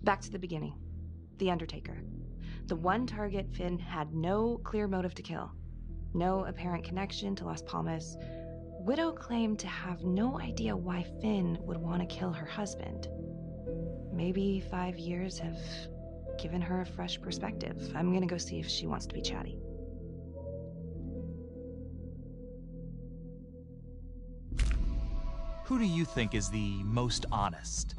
S4: Back to the beginning. The Undertaker. The one target Finn had no clear motive to kill. No apparent connection to Las Palmas. Widow claimed to have no idea why Finn would want to kill her husband. Maybe 5 years have given her a fresh perspective. I'm gonna go see if she wants to be chatty.
S1: Who do you think is the most honest?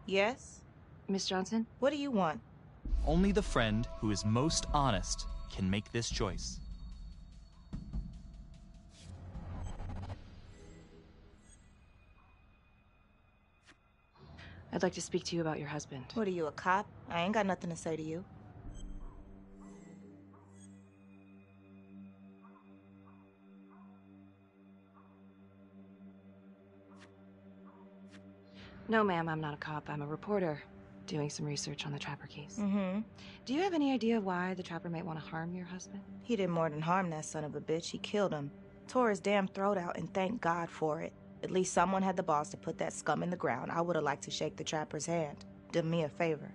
S5: Yes?
S4: Miss Johnson?
S5: What do you want?
S1: Only the friend who is most honest can make this choice.
S4: I'd like to speak to you about your husband.
S5: What are you, a cop? I ain't got nothing to say to you.
S4: No, ma'am, I'm not a cop. I'm a reporter, doing some research on the Trapper case.
S5: Mm-hmm.
S4: Do you have any idea why the Trapper might want to harm your husband?
S5: He did more than harm that son of a bitch. He killed him. Tore his damn throat out, and thank God for it. At least someone had the balls to put that scum in the ground. I would have liked to shake the Trapper's hand. Did me a favor.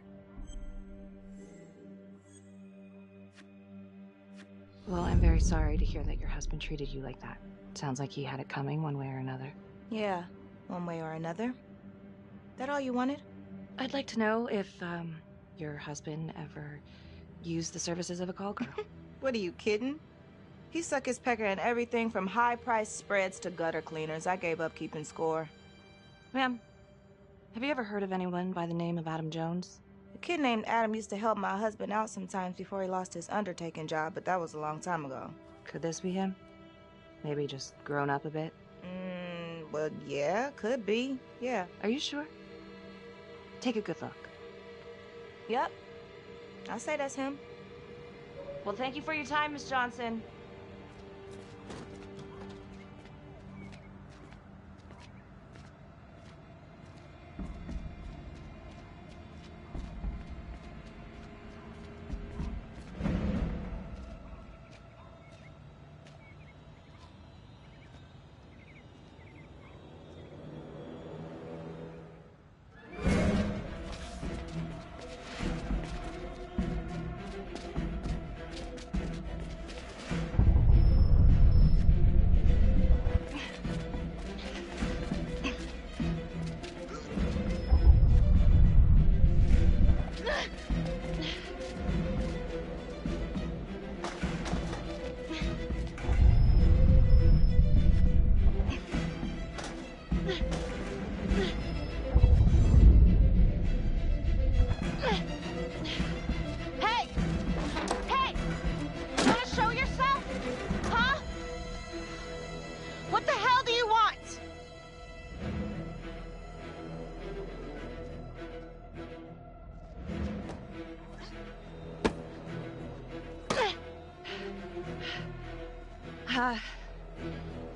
S4: Well, I'm very sorry to hear that your husband treated you like that. Sounds like he had it coming one way or another.
S5: Yeah, one way or another. That all you wanted?
S4: I'd like to know if, your husband ever used the services of a call girl.
S5: What are you, kidding?
S18: He suck his pecker in everything from high-priced spreads to gutter cleaners. I gave up keeping score.
S4: Ma'am, have you ever heard of anyone by the name of Adam Jones?
S18: A kid named Adam used to help my husband out sometimes before he lost his undertaking job, but that was a long time ago.
S4: Could this be him? Maybe just grown up a bit?
S18: Well, yeah, could be. Yeah.
S4: Are you sure? Take a good look.
S18: Yep. I say that's him.
S4: Well, thank you for your time, Miss Johnson.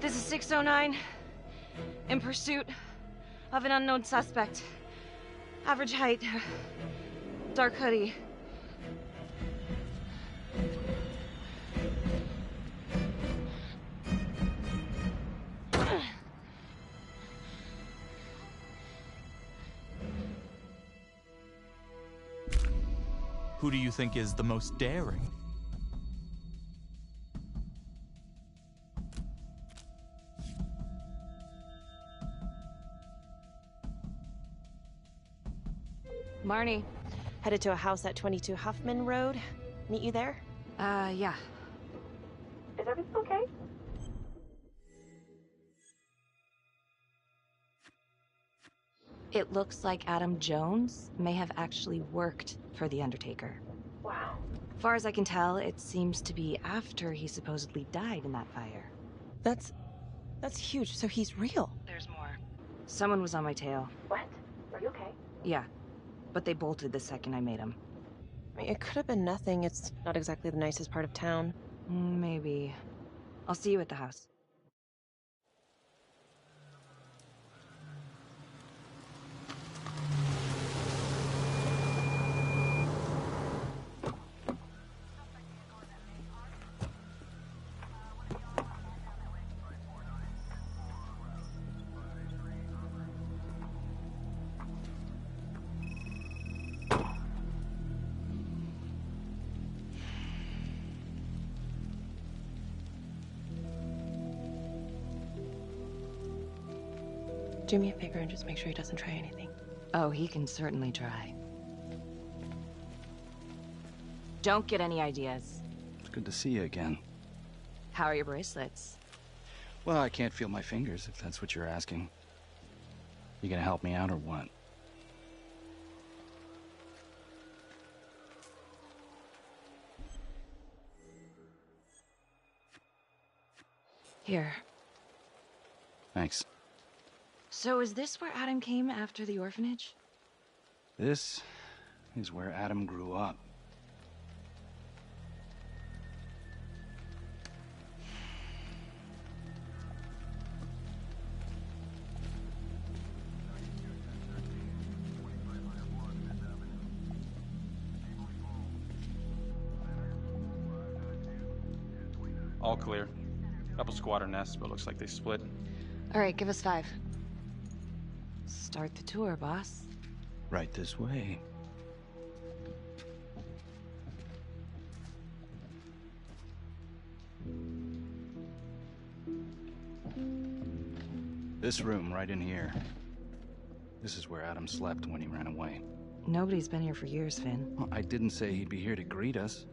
S4: This is 609, in pursuit of an unknown suspect. Average height, dark hoodie.
S1: Who do you think is the most daring?
S4: Marnie.
S8: Headed to a house at 22 Huffman Road. Meet you there?
S4: Yeah.
S8: Is everything okay?
S4: It looks like Adam Jones may have actually worked for the Undertaker.
S8: Wow.
S4: Far as I can tell, it seems to be after he supposedly died in that fire.
S8: That's huge. So he's real.
S4: There's more. Someone was on my tail.
S8: What? Are you okay?
S4: Yeah, but they bolted the second I made them.
S8: I mean, it could have been nothing. It's not exactly the nicest part of town.
S4: Maybe. I'll see you at the house.
S8: Do me a favor and just make sure he doesn't try anything.
S4: Oh, he can certainly try. Don't get any ideas.
S15: It's good to see you again.
S4: How are your bracelets?
S15: Well, I can't feel my fingers, if that's what you're asking. You gonna help me out or what?
S4: Here.
S15: Thanks.
S4: So is this where Adam came after the orphanage?
S15: This is where Adam grew up.
S17: All clear. Couple squatter nests, but looks like they split.
S4: All right, give us 5. Start the tour, boss.
S15: Right this way. This room right in here. This is where Adam slept when he ran away.
S4: Nobody's been here for years, Finn.
S15: Well, I didn't say he'd be here to greet us.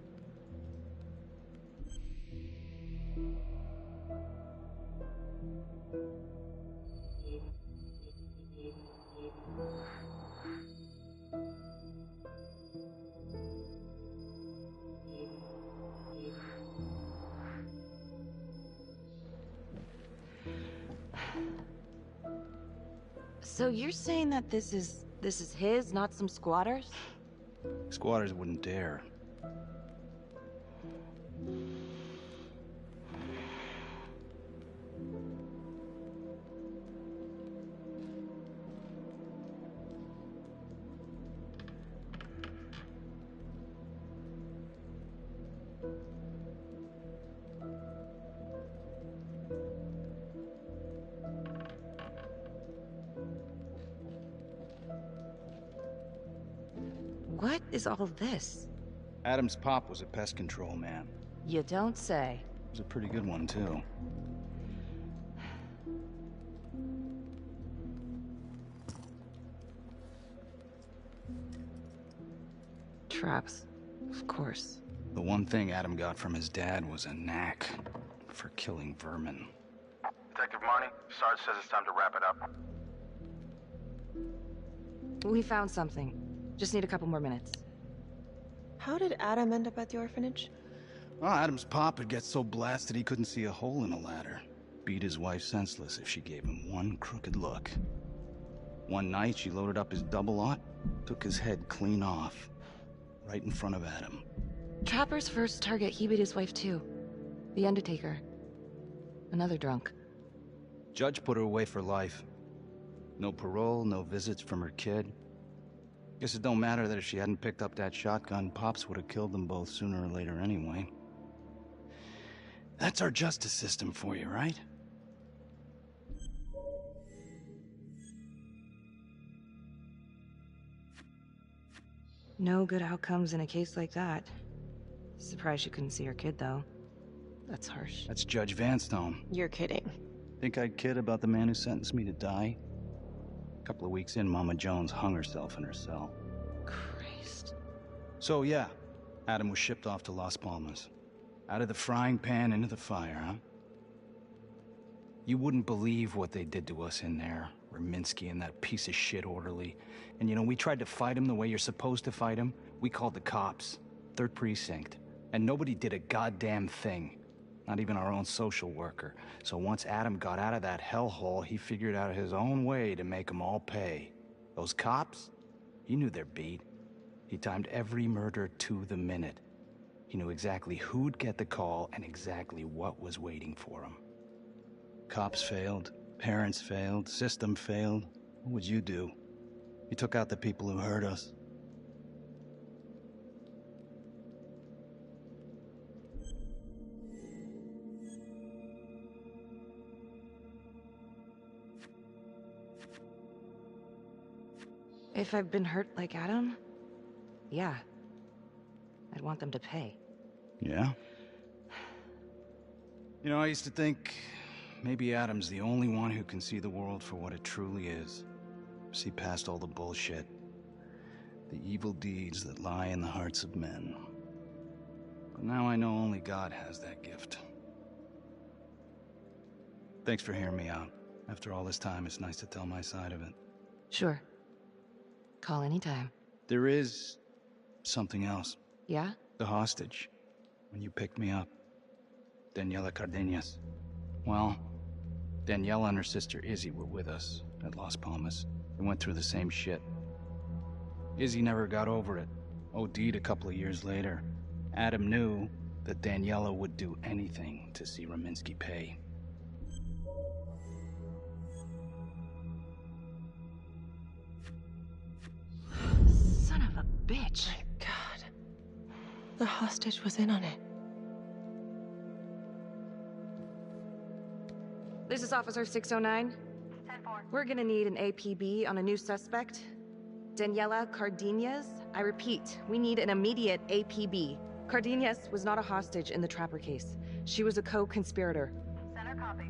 S4: So you're saying that this is his, not some squatters?
S15: Squatters wouldn't dare.
S4: What is all this?
S15: Adam's pop was a pest control man.
S4: You don't say.
S15: He was a pretty good one, too.
S4: Traps, of course.
S15: The one thing Adam got from his dad was a knack for killing vermin.
S19: Detective Marnie, Sarge says it's time to wrap it up.
S4: We found something. Just need a couple more minutes.
S8: How did Adam end up at the orphanage?
S15: Well, Adam's pop would get so blasted he couldn't see a hole in a ladder. Beat his wife senseless if she gave him one crooked look. One night, she loaded up his double-aught, took his head clean off, right in front of Adam.
S4: Trapper's first target, he beat his wife too. The Undertaker. Another drunk.
S15: Judge put her away for life. No parole, no visits from her kid. Guess it don't matter that if she hadn't picked up that shotgun, Pops would have killed them both sooner or later anyway. That's our justice system for you, right?
S4: No good outcomes in a case like that. Surprised she couldn't see her kid, though. That's harsh.
S15: That's Judge Vanstone.
S8: You're kidding.
S15: Think I'd kid about the man who sentenced me to die? A couple of weeks in, Mama Jones hung herself in her cell.
S4: Christ.
S15: So yeah, Adam was shipped off to Las Palmas. Out of the frying pan into the fire, huh? You wouldn't believe what they did to us in there. Raminsky and that piece of shit orderly. And you know, we tried to fight him the way you're supposed to fight him. We called the cops. 3rd Precinct. And nobody did a goddamn thing. Not even our own social worker. So once Adam got out of that hellhole, he figured out his own way to make them all pay. Those cops? He knew their beat. He timed every murder to the minute. He knew exactly who'd get the call and exactly what was waiting for him. Cops failed. Parents failed. System failed. What would you do? You took out the people who hurt us.
S4: If I've been hurt like Adam, yeah. I'd want them to pay.
S15: Yeah? You know, I used to think maybe Adam's the only one who can see the world for what it truly is. See past all the bullshit. The evil deeds that lie in the hearts of men. But now I know only God has that gift. Thanks for hearing me out. After all this time, it's nice to tell my side of it.
S4: Sure. Call anytime.
S15: There is something else.
S4: Yeah?
S15: The hostage. When you picked me up. Daniela Cardenas. Well, Daniela and her sister Izzy were with us at Las Palmas. They went through the same shit. Izzy never got over it. OD'd a couple of years later. Adam knew that Daniela would do anything to see Raminsky pay.
S4: Son of a bitch.
S8: My God. The hostage was in on it.
S4: This is Officer 609.
S2: 10-4.
S4: We're gonna need an APB on a new suspect. Daniela Cardenas. I repeat, we need an immediate APB. Cardenas was not a hostage in the Trapper case. She was a co-conspirator.
S2: Center copy.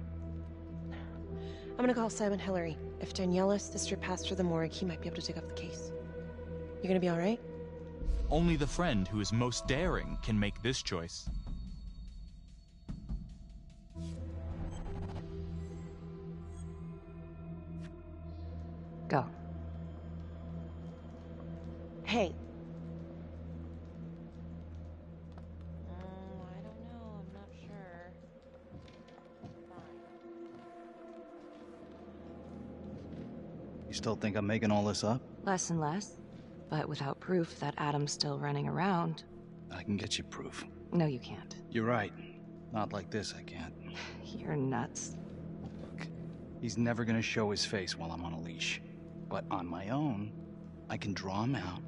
S8: I'm gonna call Simon Hillary. If Daniela's sister passed through the morgue, he might be able to take up the case. You gonna be all right?
S1: Only the friend who is most daring can make this choice.
S4: Go.
S8: Hey. I don't know. I'm not sure.
S15: You still think I'm making all this up?
S4: Less and less. But without proof that Adam's still running around...
S15: I can get you proof.
S4: No, you can't.
S15: You're right. Not like this, I can't.
S4: You're nuts.
S15: Look, he's never gonna show his face while I'm on a leash. But on my own, I can draw him out,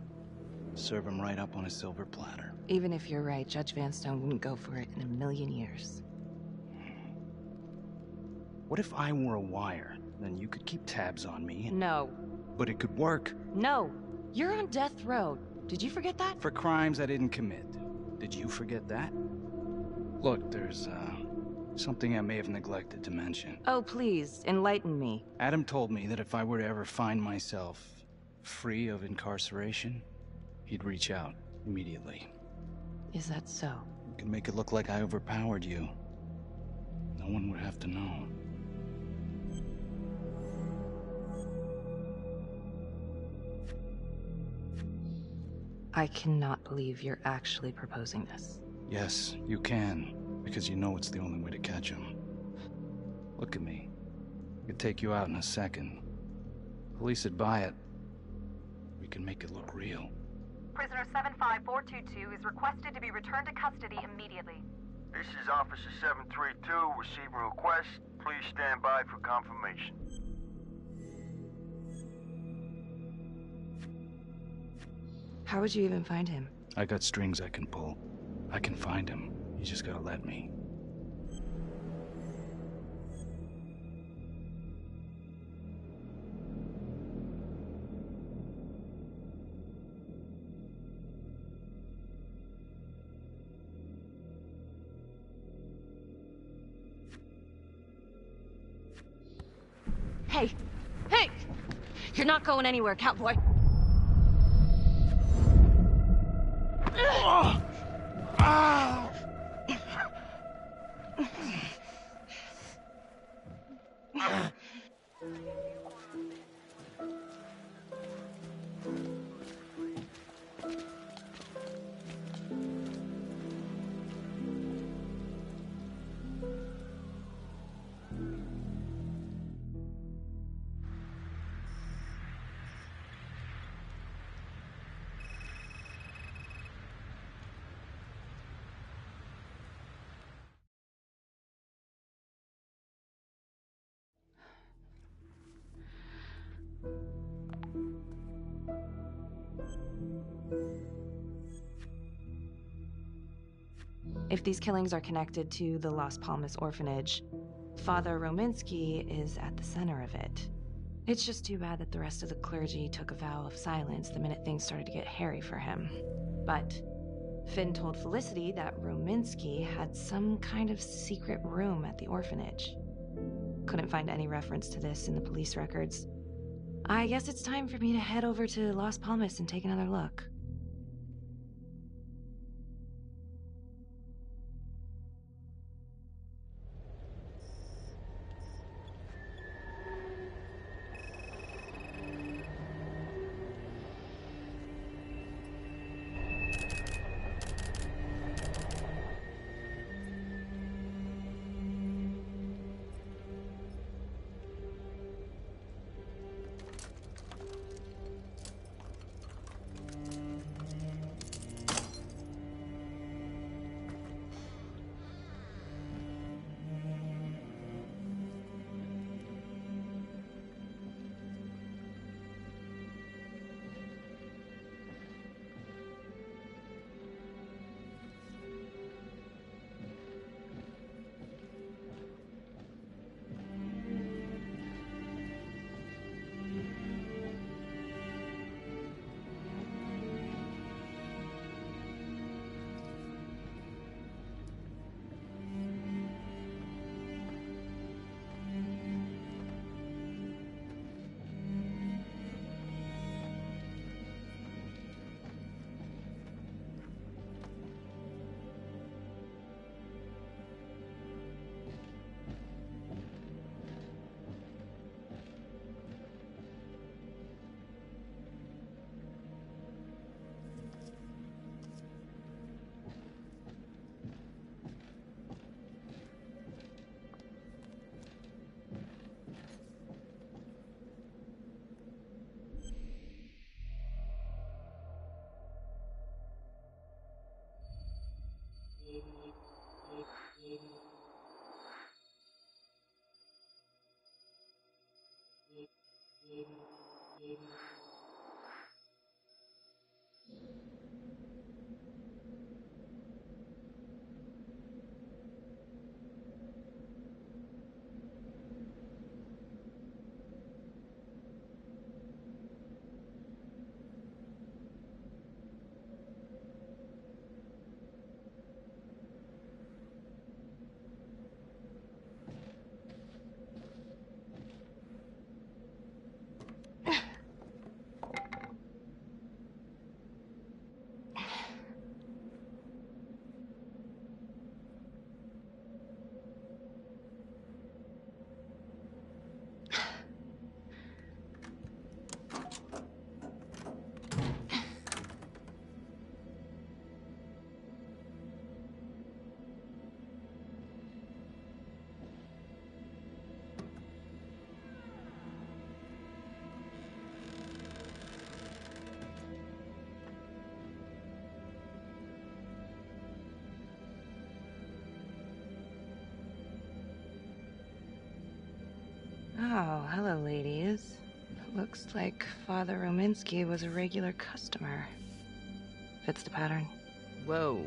S15: serve him right up on a silver platter.
S4: Even if you're right, Judge Vanstone wouldn't go for it in a million years.
S15: What if I were a wire? Then you could keep tabs on me and...
S4: No.
S15: But it could work.
S4: No. You're on death row. Did you forget that?
S15: For crimes I didn't commit. Did you forget that? Look, there's, something I may have neglected to mention.
S4: Oh, please, enlighten me.
S15: Adam told me that if I were to ever find myself free of incarceration, he'd reach out immediately.
S4: Is that so?
S15: You can make it look like I overpowered you. No one would have to know.
S4: I cannot believe you're actually proposing this.
S15: Yes, you can, because you know it's the only way to catch him. Look at me. I could take you out in a second. Police would buy it. We can make it look real.
S2: Prisoner 75422 is requested to be returned to custody immediately.
S19: This is Officer 732 receiving request. Please stand by for confirmation.
S4: How would you even find him?
S15: I got strings I can pull. I can find him. You just gotta let me.
S4: Hey! Hey! You're not going anywhere, cowboy. If these killings are connected to the Las Palmas orphanage, Father Rominsky is at the center of it. It's just too bad that the rest of the clergy took a vow of silence the minute things started to get hairy for him. But Finn told Felicity that Rominsky had some kind of secret room at the orphanage. Couldn't find any reference to this in the police records. I guess it's time for me to head over to Las Palmas and take another look. Oh, hello, ladies. Looks like Father Rominsky was a regular customer. Fits the pattern.
S20: Whoa.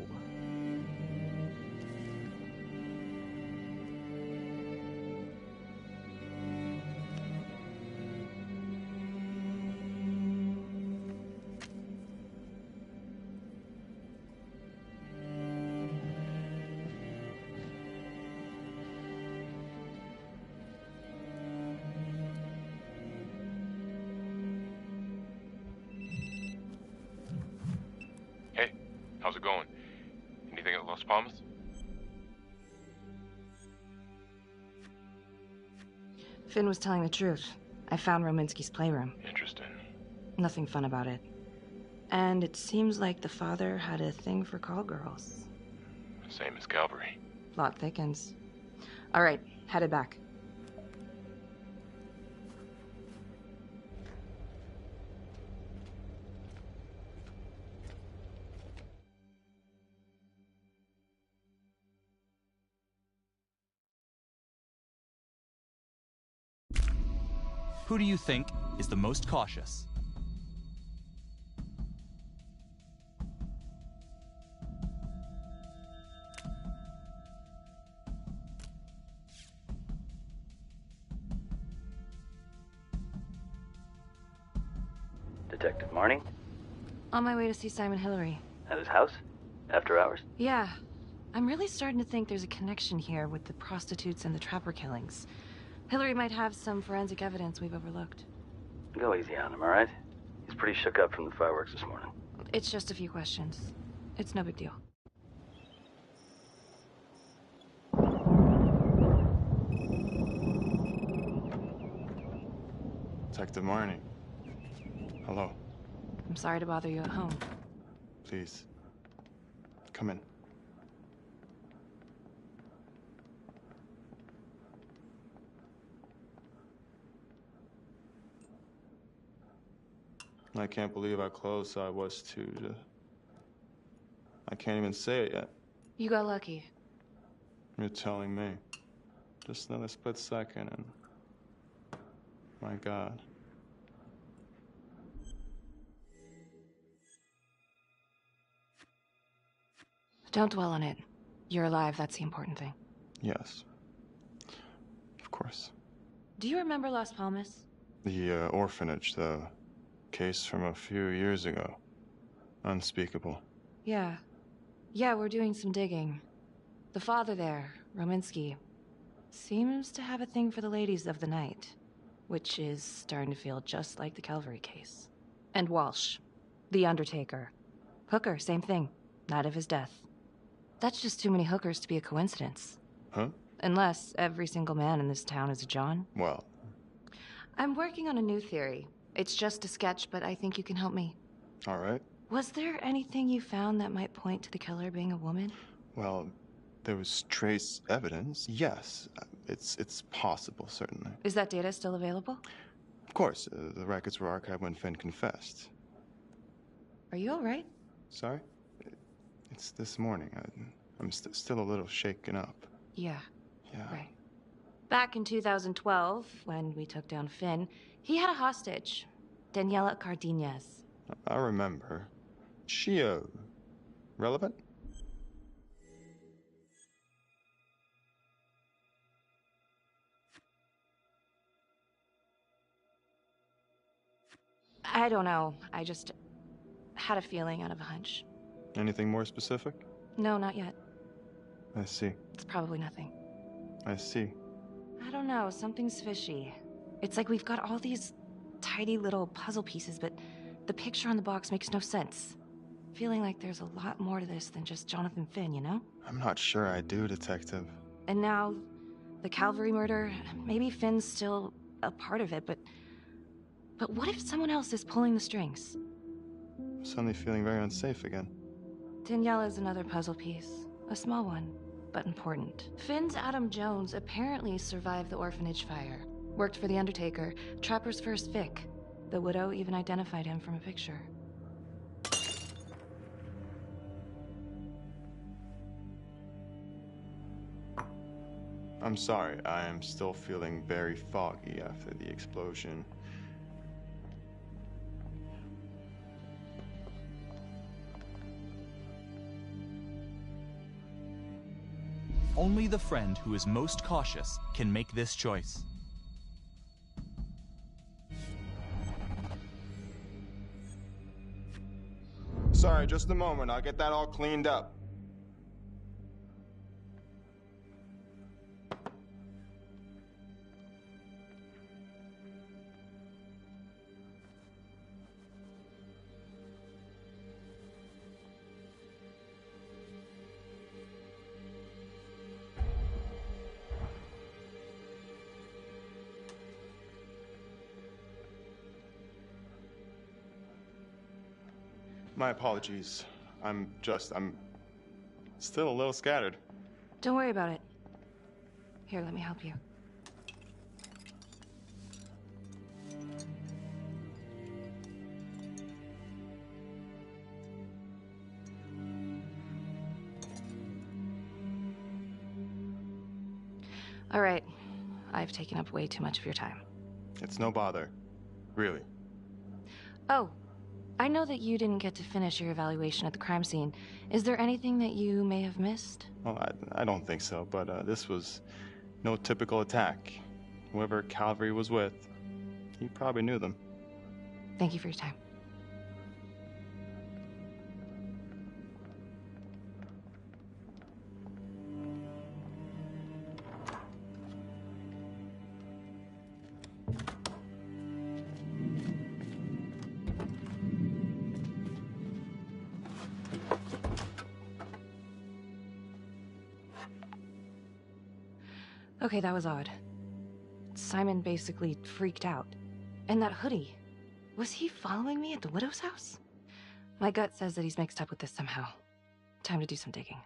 S3: Hey, how's it going? Anything at Las Palmas?
S4: Finn was telling the truth. I found Rominsky's playroom.
S3: Interesting.
S4: Nothing fun about it. And it seems like the father had a thing for call girls.
S3: Same as Calvary.
S4: Plot thickens. All right, headed back.
S1: Who do you think is the most cautious?
S21: Detective Marnie?
S4: On my way to see Simon Hillary.
S21: At his house? After hours?
S4: Yeah. I'm really starting to think there's a connection here with the prostitutes and the Trapper killings. Hillary might have some forensic evidence we've overlooked.
S21: Go easy on him, all right? He's pretty shook up from the fireworks this morning.
S4: It's just a few questions. It's no big deal.
S16: Detective Marnie. Hello.
S4: I'm sorry to bother you at home.
S16: Please. Come in. I can't believe how close I was to I can't even say it yet.
S4: You got lucky.
S16: You're telling me. Just another split second and... My God.
S4: Don't dwell on it. You're alive, that's the important thing.
S16: Yes. Of course.
S4: Do you remember Las Palmas?
S16: The orphanage, the case from a few years ago. Unspeakable.
S4: Yeah. Yeah, we're doing some digging. The father there, Rominsky, seems to have a thing for the ladies of the night, which is starting to feel just like the Calvary case. And Walsh, the Undertaker. Hooker, same thing. Night of his death. That's just too many hookers to be a coincidence.
S16: Huh?
S4: Unless every single man in this town is a John.
S16: Well...
S4: I'm working on a new theory. It's just a sketch, but I think you can help me.
S16: All right.
S4: Was there anything you found that might point to the killer being a woman?
S16: Well, there was trace evidence. Yes, it's possible, certainly.
S4: Is that data still available?
S16: Of course, the records were archived when Finn confessed.
S4: Are you all right?
S16: Sorry? It's this morning. I'm still a little shaken up.
S4: Yeah.
S16: Yeah.
S4: Right. Back in 2012, when we took down Finn, He had a hostage, Daniela Cardenas.
S16: I remember. She, relevant?
S4: I don't know. I just had a feeling out of a hunch.
S16: Anything more specific?
S4: No, not yet.
S16: I see.
S4: It's probably nothing.
S16: I see.
S4: I don't know. Something's fishy. It's like we've got all these tidy little puzzle pieces, but the picture on the box makes no sense. Feeling like there's a lot more to this than just Jonathan Finn, you know?
S16: I'm not sure I do, Detective.
S4: And now, the Calvary murder, maybe Finn's still a part of it, but what if someone else is pulling the strings?
S16: I'm suddenly feeling very unsafe again.
S4: Daniela's another puzzle piece. A small one, but important. Finn's Adam Jones apparently survived the orphanage fire. Worked for the Undertaker, Trapper's first Vic. The widow even identified him from a picture.
S16: I'm sorry, I am still feeling very foggy after the explosion.
S1: Only the friend who is most cautious can make this choice.
S16: Sorry, just a moment. I'll get that all cleaned up. My apologies. I'm still a little scattered.
S4: Don't worry about it. Here, let me help you. All right. I've taken up way too much of your time.
S16: It's no bother. Really.
S4: Oh, I know that you didn't get to finish your evaluation at the crime scene. Is there anything that you may have missed?
S16: Well, I don't think so, but this was no typical attack. Whoever Calvary was with, he probably knew them.
S4: Thank you for your time. Okay, that was odd. Simon basically freaked out. And that hoodie. Was he following me at the widow's house? My gut says that he's mixed up with this somehow. Time to do some digging.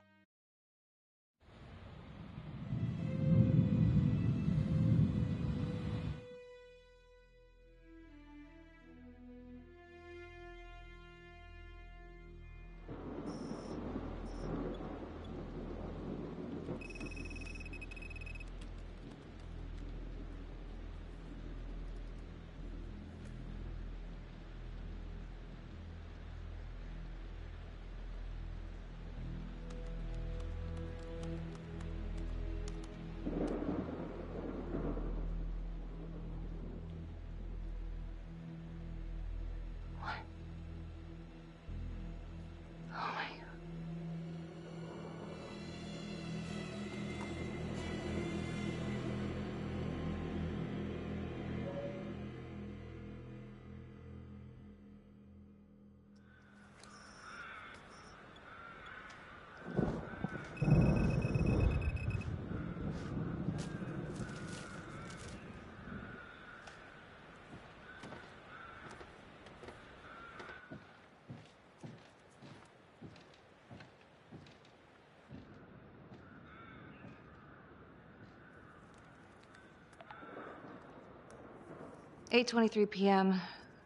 S4: "8:23 p.m.,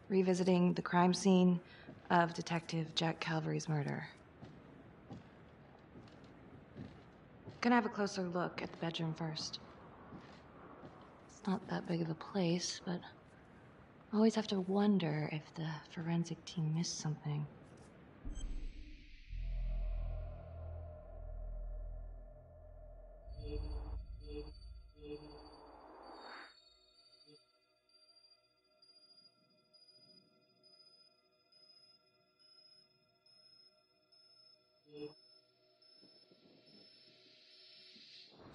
S4: revisiting the crime scene of Detective Jack Calvary's murder. Gonna have a closer look at the bedroom first. It's not that big of a place, but Always have to wonder if the forensic team missed something.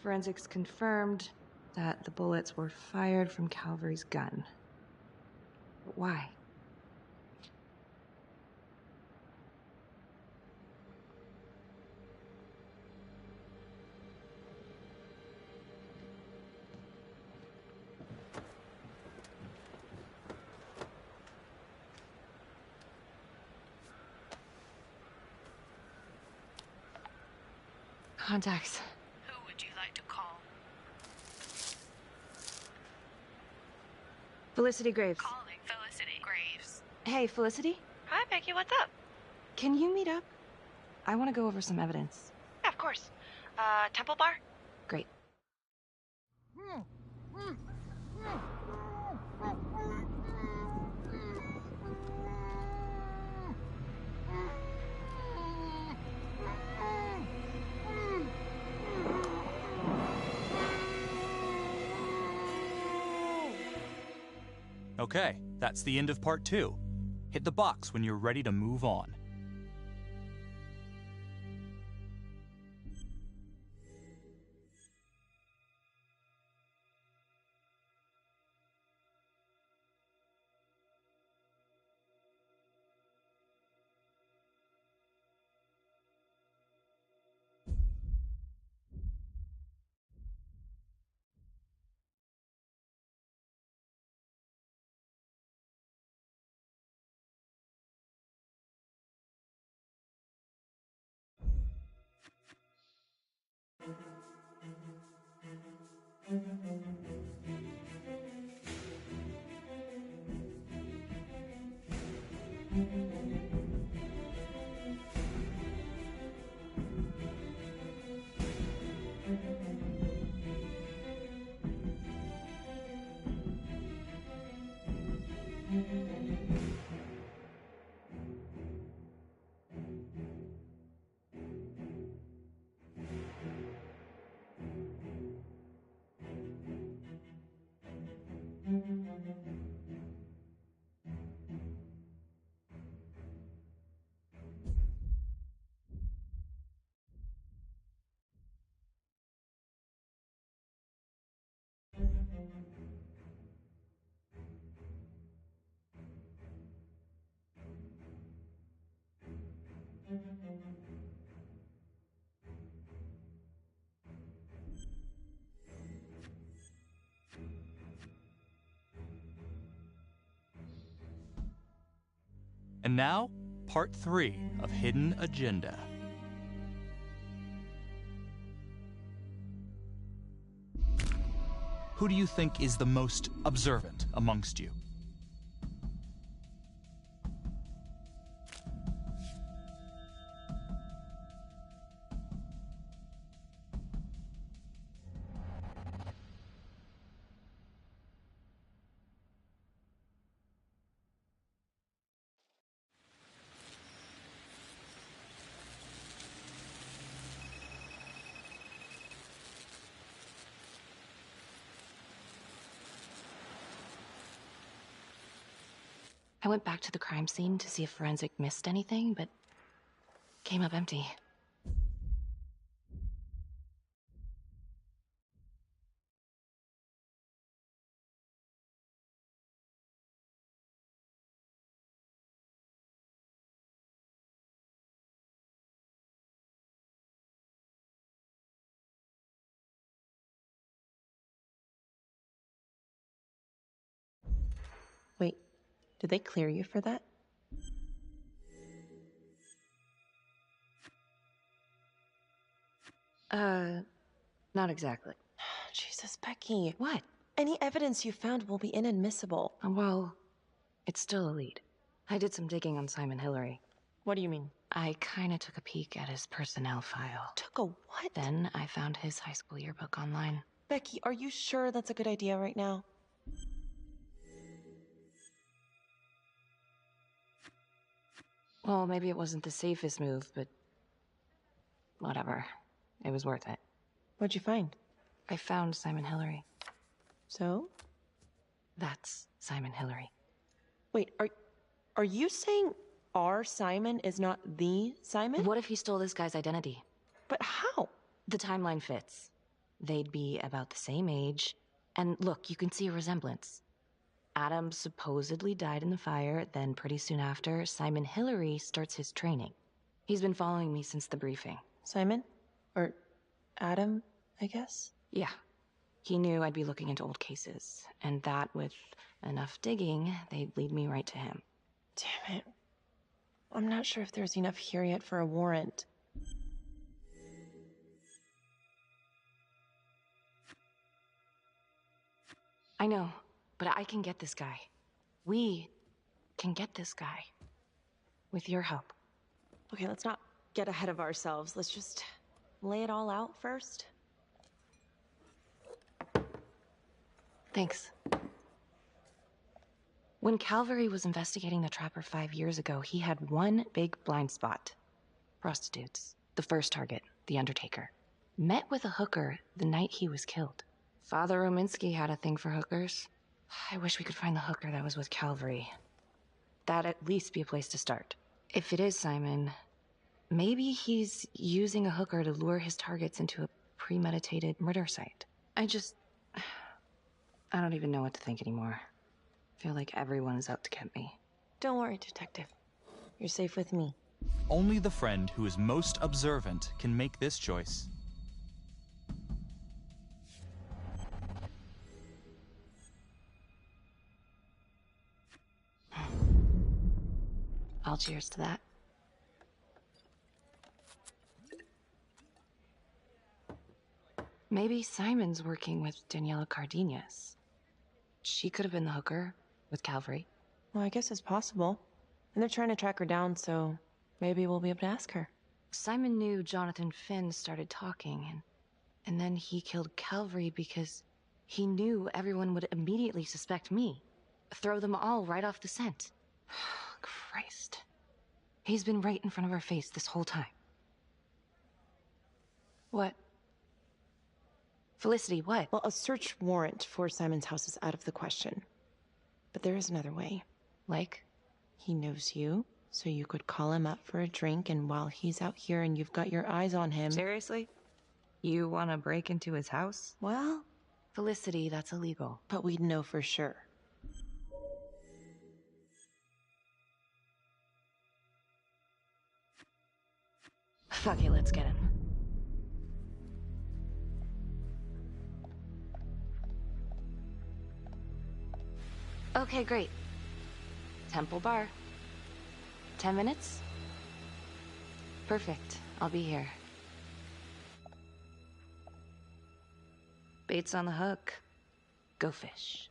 S4: Forensics confirmed that the bullets were fired from Calvary's gun. But why? Contacts.
S14: Who would you like to call?
S4: Felicity Graves.
S14: Calling Felicity Graves.
S4: Hey, Felicity?
S14: Hi, Becky, what's up?
S4: Can you meet up? I want to go over some evidence.
S14: Yeah, of course. Temple Bar?
S4: Great.
S1: Okay, that's the end of part 2. Hit the box when you're ready to move on. And now, part 3 of Hidden Agenda. Who do you think is the most observant amongst you?
S4: I went back to the crime scene to see if Forensic missed anything, but came up empty.
S8: Wait, did they clear you for that?
S4: Not exactly.
S8: Jesus, Becky.
S4: What?
S8: Any evidence you found will be inadmissible.
S4: Well, it's still a lead. I did some digging on Simon Hillary.
S8: What do you mean?
S4: I kinda took a peek at his personnel file.
S8: Took a what?
S4: Then I found his high school yearbook online.
S8: Becky, are you sure that's a good idea right now?
S4: Well, maybe it wasn't the safest move, but whatever. It was worth it.
S8: What'd you find?
S4: I found Simon Hillary.
S8: So?
S4: That's Simon Hillary.
S8: Wait, are you saying our Simon is not the Simon?
S4: What if he stole this guy's identity?
S8: But how?
S4: The timeline fits. They'd be about the same age. And look, you can see a resemblance. Adam supposedly died in the fire, then pretty soon after, Simon Hillary starts his training. He's been following me since the briefing.
S8: Simon? Or Adam, I guess?
S4: Yeah. He knew I'd be looking into old cases, and that with enough digging, they'd lead me right to him.
S8: Damn it. I'm not sure if there's enough here yet for a warrant.
S4: I know, but I can get this guy. We can get this guy. With your help.
S8: Okay, let's not get ahead of ourselves. Let's just lay it all out first.
S4: Thanks. When Calvary was investigating the Trapper 5 years ago, he had one big blind spot. Prostitutes. The first target, the Undertaker. Met with a hooker the night he was killed. Father Rominsky had a thing for hookers. I wish we could find the hooker that was with Calvary. That'd at least be a place to start. If it is Simon, maybe he's using a hooker to lure his targets into a premeditated murder site. I don't even know what to think anymore. I feel like everyone is out to get me.
S8: Don't worry, Detective. You're safe with me.
S1: Only the friend who is most observant can make this choice.
S4: I'll cheers to that. Maybe Simon's working with Daniela Cardenas. She could have been the hooker with Calvary.
S8: Well, I guess it's possible. And they're trying to track her down, so maybe we'll be able to ask her.
S4: Simon knew Jonathan Finn started talking, and then he killed Calvary because he knew everyone would immediately suspect me. Throw them all right off the scent. Christ. He's been right in front of our face this whole time. What? Felicity, what?
S8: Well, a search warrant for Simon's house is out of the question. But there is another way.
S4: Like?
S8: He knows you, so you could call him up for a drink, and while he's out here and you've got your eyes on him...
S4: Seriously? You want to break into his house?
S8: Well...
S4: Felicity, that's illegal.
S8: But we'd know for sure.
S4: Fuck it, let's get him. Okay, great. Temple Bar. 10 minutes? Perfect. I'll be here. Bait's on the hook. Go fish.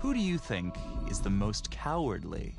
S1: Who do you think is the most cowardly?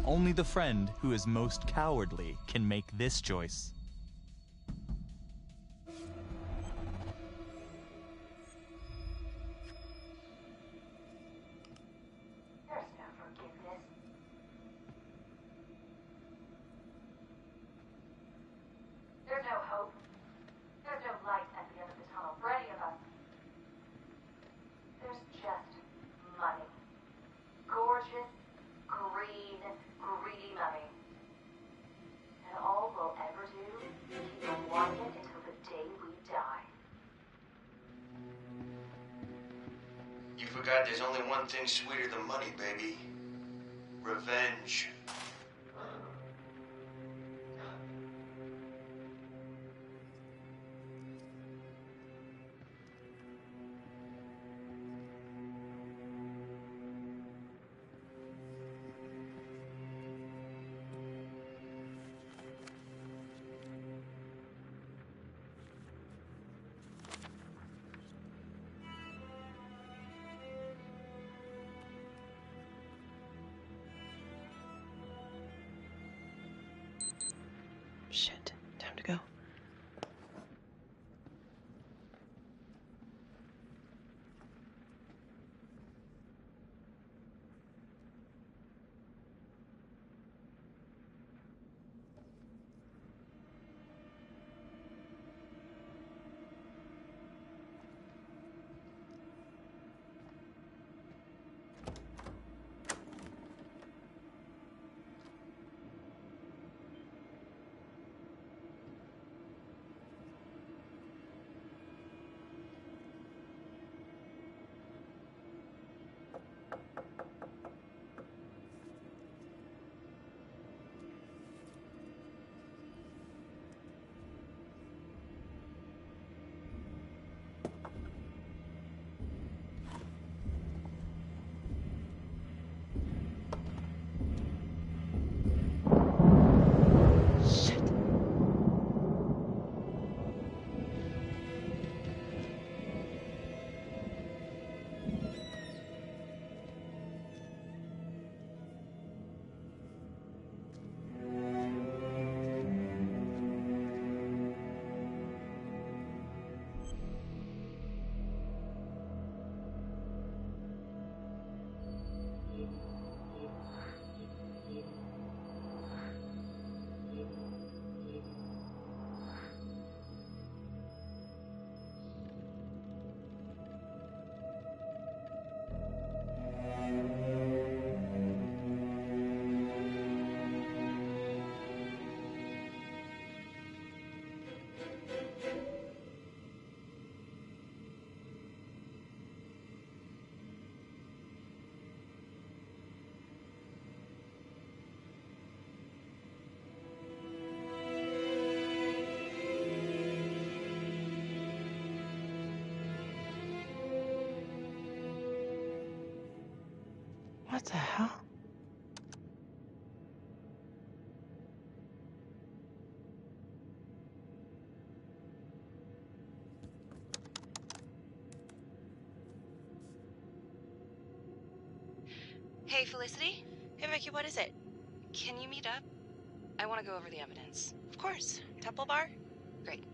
S1: Only the friend who is most cowardly can make this choice.
S2: There's no forgiveness. There's no hope. There's no light at the end of the tunnel for any of us. There's just money. Gorgeous, green, greedy money. And all we'll ever do is keep on wanting it until the day we die.
S20: You forgot there's only one thing sweeter than money, baby. Revenge.
S8: Shit, time to go. What the hell?
S4: Hey, Felicity?
S8: Hey, Vicky, what is it?
S4: Can you meet up? I want to go over the evidence.
S8: Of course. Temple Bar?
S4: Great.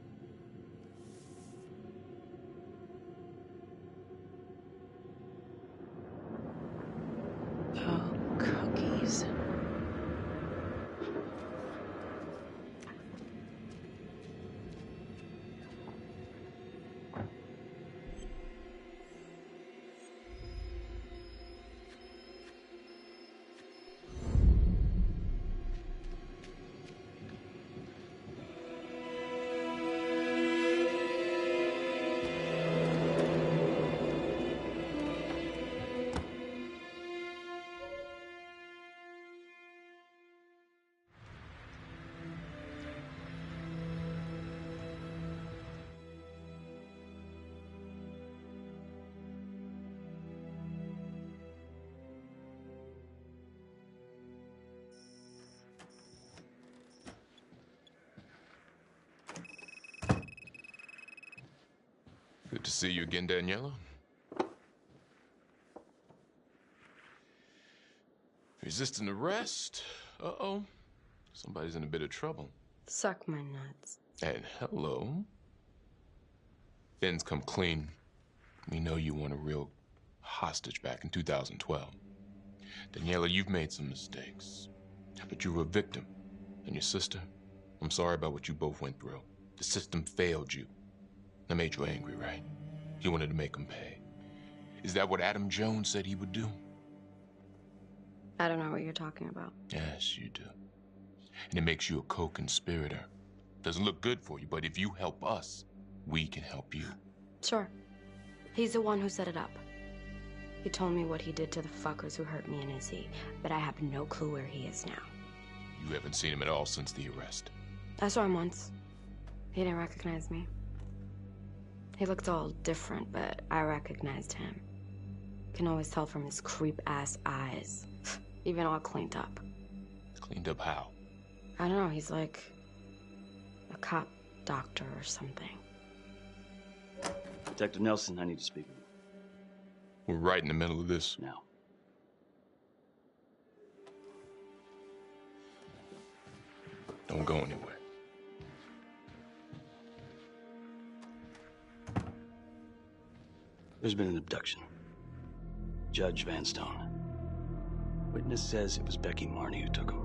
S8: Oh, cookies.
S3: Good to see you again, Daniela. Resisting arrest? Uh-oh. Somebody's in a bit of trouble.
S7: Suck my nuts.
S3: And hello. Finn's come clean. We know you weren't a real hostage back in 2012. Daniela, you've made some mistakes. But you were a victim. And your sister, I'm sorry about what you both went through. The system failed you. That made you angry, right? You wanted to make him pay. Is that what Adam Jones said he would do?
S7: I don't know what you're talking about.
S3: Yes, you do. And it makes you a co-conspirator. Doesn't look good for you, but if you help us, we can help you.
S7: Sure. He's the one who set it up. He told me what he did to the fuckers who hurt me and Izzy, but I have no clue where he is now.
S3: You haven't seen him at all since the arrest.
S7: I saw him once. He didn't recognize me. He looked all different, but I recognized him. Can always tell from his creep-ass eyes. Even all cleaned up.
S3: Cleaned up how?
S7: I don't know, he's like a cop doctor or something.
S12: Detective Nelson, I need to speak with you.
S3: We're right in the middle of this.
S12: Now.
S3: Don't go anywhere.
S12: There's been an abduction. Judge Vanstone. Witness says it was Becky Marney who took him.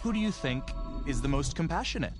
S1: Who do you think is the most compassionate?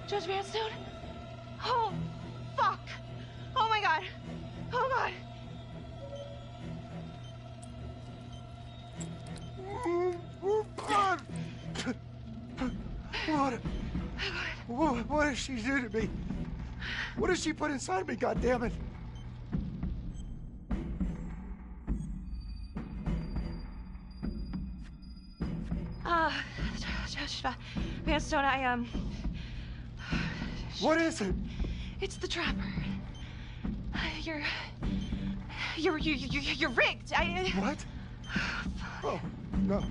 S5: Judge Vanstone? Oh, fuck! Oh my god! Oh god!
S9: What did she do to me? What did she put inside me, goddammit?
S5: Judge Vanstone,
S9: What is it?
S5: It's the Trapper. You're rigged.
S9: What? Oh, no.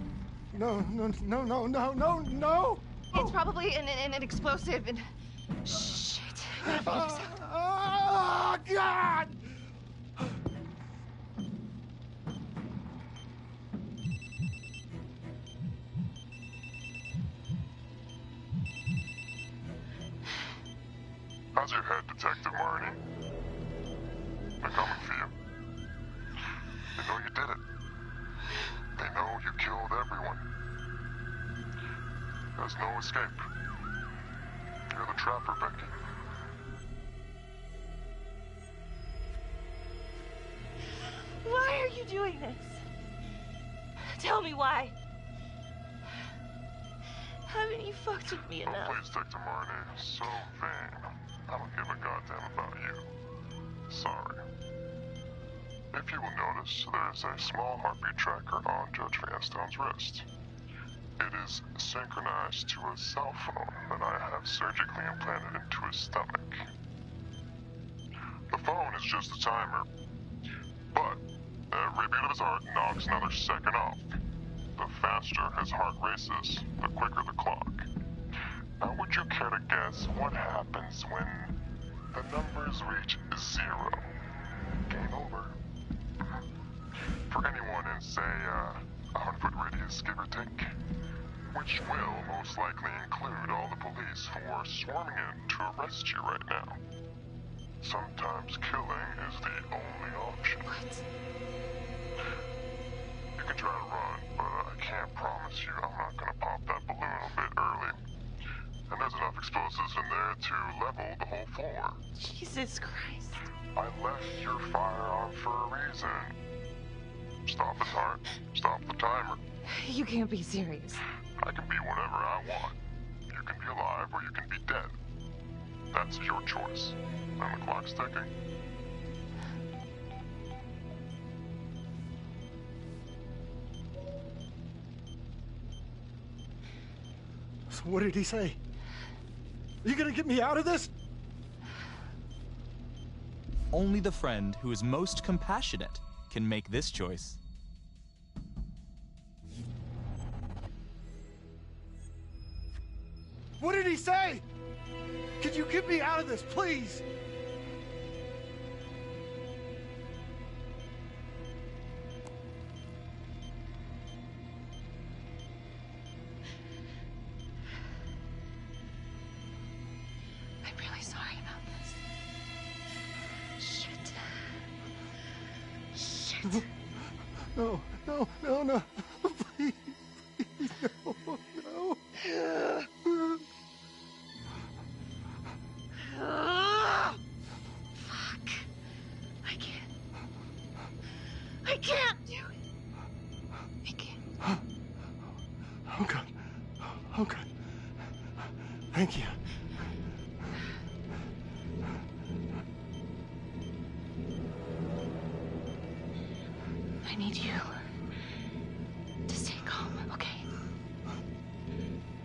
S5: It's probably an explosive and... Shit.
S9: Oh, God!
S22: How's your head, Detective Marney? They're coming for you. They know you did it. They know you killed everyone. There's no escape. You're the Trapper, Becky.
S5: Why are you doing this? Tell me why. Haven't you fucked with me enough?
S22: Please, Detective Marney. So vain. I don't give a goddamn about you. Sorry. If you will notice, there is a small heartbeat tracker on Judge Vanstone's wrist. It is synchronized to a cell phone that I have surgically implanted into his stomach. The phone is just a timer, but every beat of his heart knocks another second off. The faster his heart races, the quicker the clock. Now, would you care to guess what happens when the numbers reach 0? Game over. For anyone in, say, 100-foot radius, give or take. Which will most likely include all the police for swarming in to arrest you right now. Sometimes killing is the only option.
S4: What?
S22: You can try to run, but I can't promise you I'm not gonna pop that balloon a bit early. And there's enough explosives in there to level the whole floor.
S4: Jesus Christ.
S22: I left your firearm for a reason. Stop it, Hart. Stop the timer.
S4: You can't be serious.
S22: I can be whatever I want. You can be alive or you can be dead. That's your choice. And the clock's ticking.
S9: So what did he say? Are you gonna get me out of this?
S1: Only the friend who is most compassionate can make this choice.
S9: What did he say? Could you get me out of this, please?
S4: I'm really sorry about this. Shit.
S9: No, no, no, no. Please, please, no, no.
S4: Fuck. I can't do it. I can't.
S9: Oh, God. Oh, God. Thank you.
S4: I need you to stay calm, okay?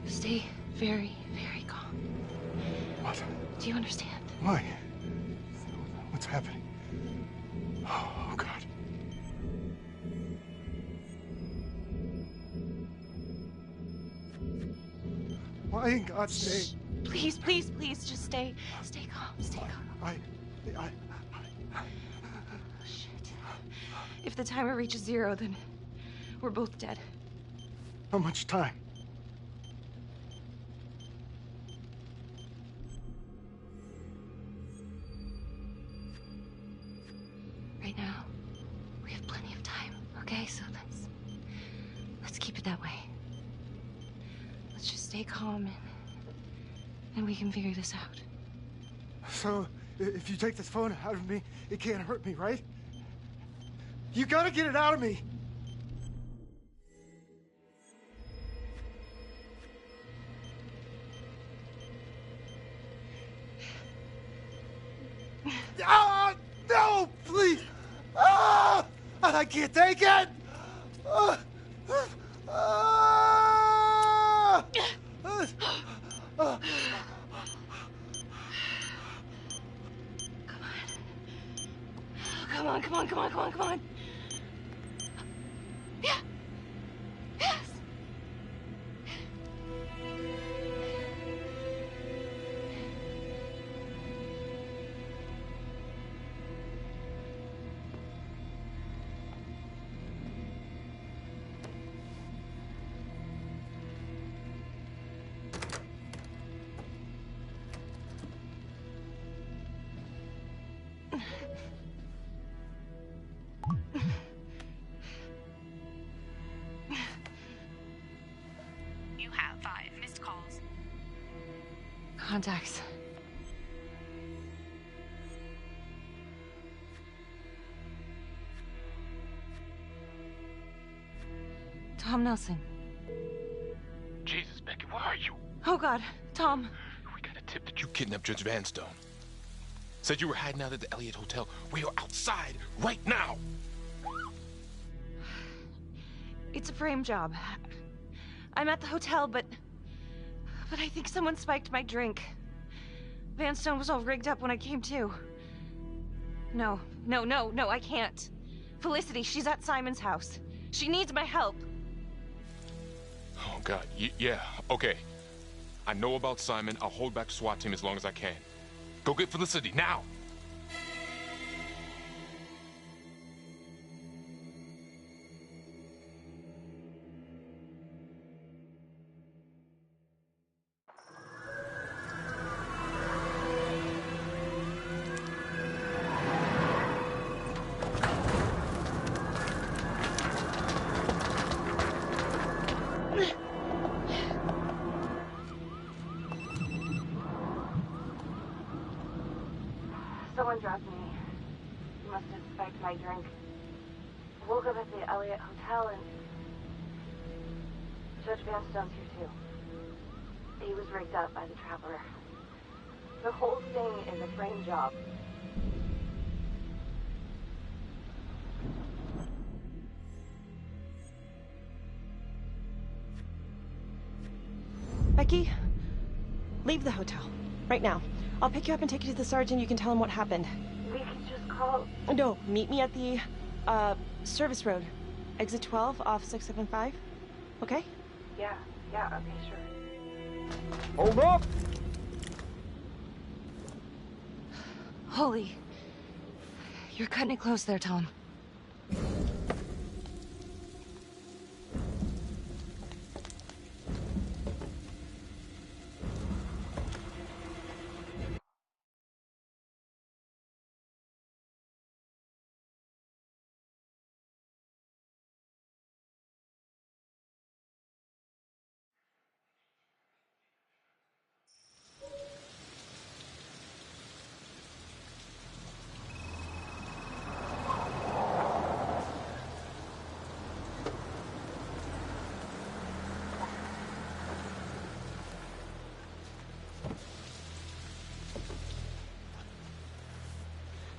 S4: Stay very, very calm.
S9: What?
S4: Do you understand?
S9: Why? What's happening? Oh, God. Why in God's name?
S4: Please, please, please, just stay calm, stay calm. Shit. If the timer reaches 0, then we're both dead.
S9: How much time?
S4: Right now, we have plenty of time, okay? So let's keep it that way. Let's just stay calm and we can figure this out.
S9: So, if you take this phone out of me, it can't hurt me, right? You gotta get it out of me! Ah, no, please! Ah, I can't take it! Ah, ah, ah.
S4: Come on, come on, come on, come on, come on. Yeah. Yes.
S10: You have 5 missed calls.
S4: Contacts. Tom Nelson.
S3: Jesus, Becky, where are you?
S4: Oh, God. Tom.
S3: We got a tip that you kidnapped Judge Vanstone. Said you were hiding out at the Elliott Hotel. We are outside right now.
S4: It's a frame job. I'm at the hotel, but I think someone spiked my drink. Vanstone was all rigged up when I came to. No, I can't. Felicity, she's at Simon's house. She needs my help.
S3: Oh, God. Yeah, okay. I know about Simon. I'll hold back the SWAT team as long as I can. Go get Felicity, now!
S2: Someone dropped me. He must have spiked my drink. Woke up at the Elliott Hotel and Judge Vanstone's here too. He was rigged up by the Trapper. The whole thing is a frame job.
S8: Becky, leave the hotel. Right now. I'll pick you up and take you to the sergeant. You can tell him what happened.
S2: We could just call...
S8: No, meet me at the, service road. Exit 12 off 675. Okay?
S2: Yeah, okay, sure.
S6: Hold up!
S4: Holy. You're cutting it close there, Tom.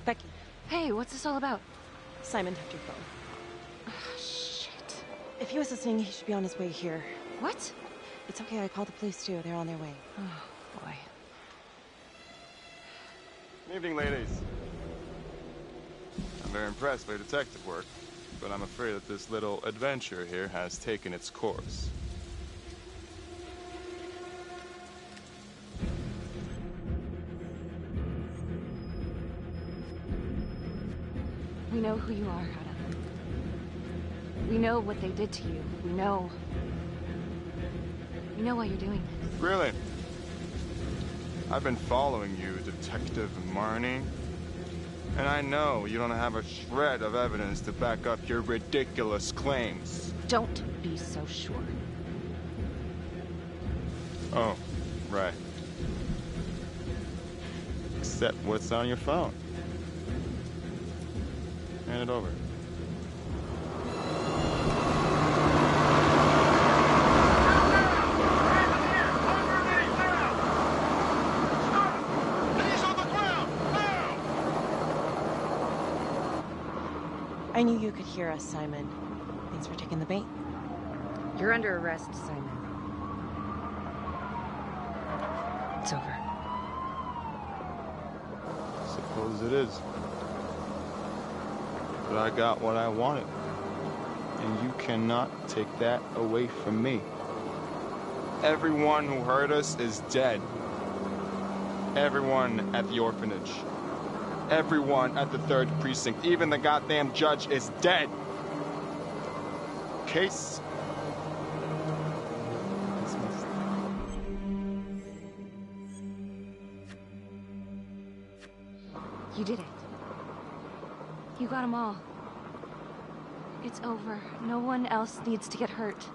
S8: Becky.
S4: Hey, what's this all about?
S8: Simon tapped your phone.
S4: Oh, shit.
S8: If he was listening, he should be on his way here.
S4: What?
S8: It's okay, I called the police too. They're on their way.
S4: Oh, boy.
S6: Good evening, ladies. I'm very impressed by your detective work, but I'm afraid that this little adventure here has taken its course.
S4: We know who you are, Adam. We know what they did to you. We know why you're doing this.
S6: Really? I've been following you, Detective Marnie. And I know you don't have a shred of evidence to back up your ridiculous claims.
S4: Don't be so sure.
S6: Oh, right. Except what's on your phone. Hand it over.
S8: I knew you could hear us, Simon. Thanks for taking the bait.
S4: You're under arrest, Simon. It's over.
S6: Suppose it is. But I got what I wanted. And you cannot take that away from me. Everyone who hurt us is dead. Everyone at the orphanage. Everyone at the 3rd precinct. Even the goddamn judge is dead. Case dismissed.
S4: You did it. You got them all. It's over. No one else needs to get hurt.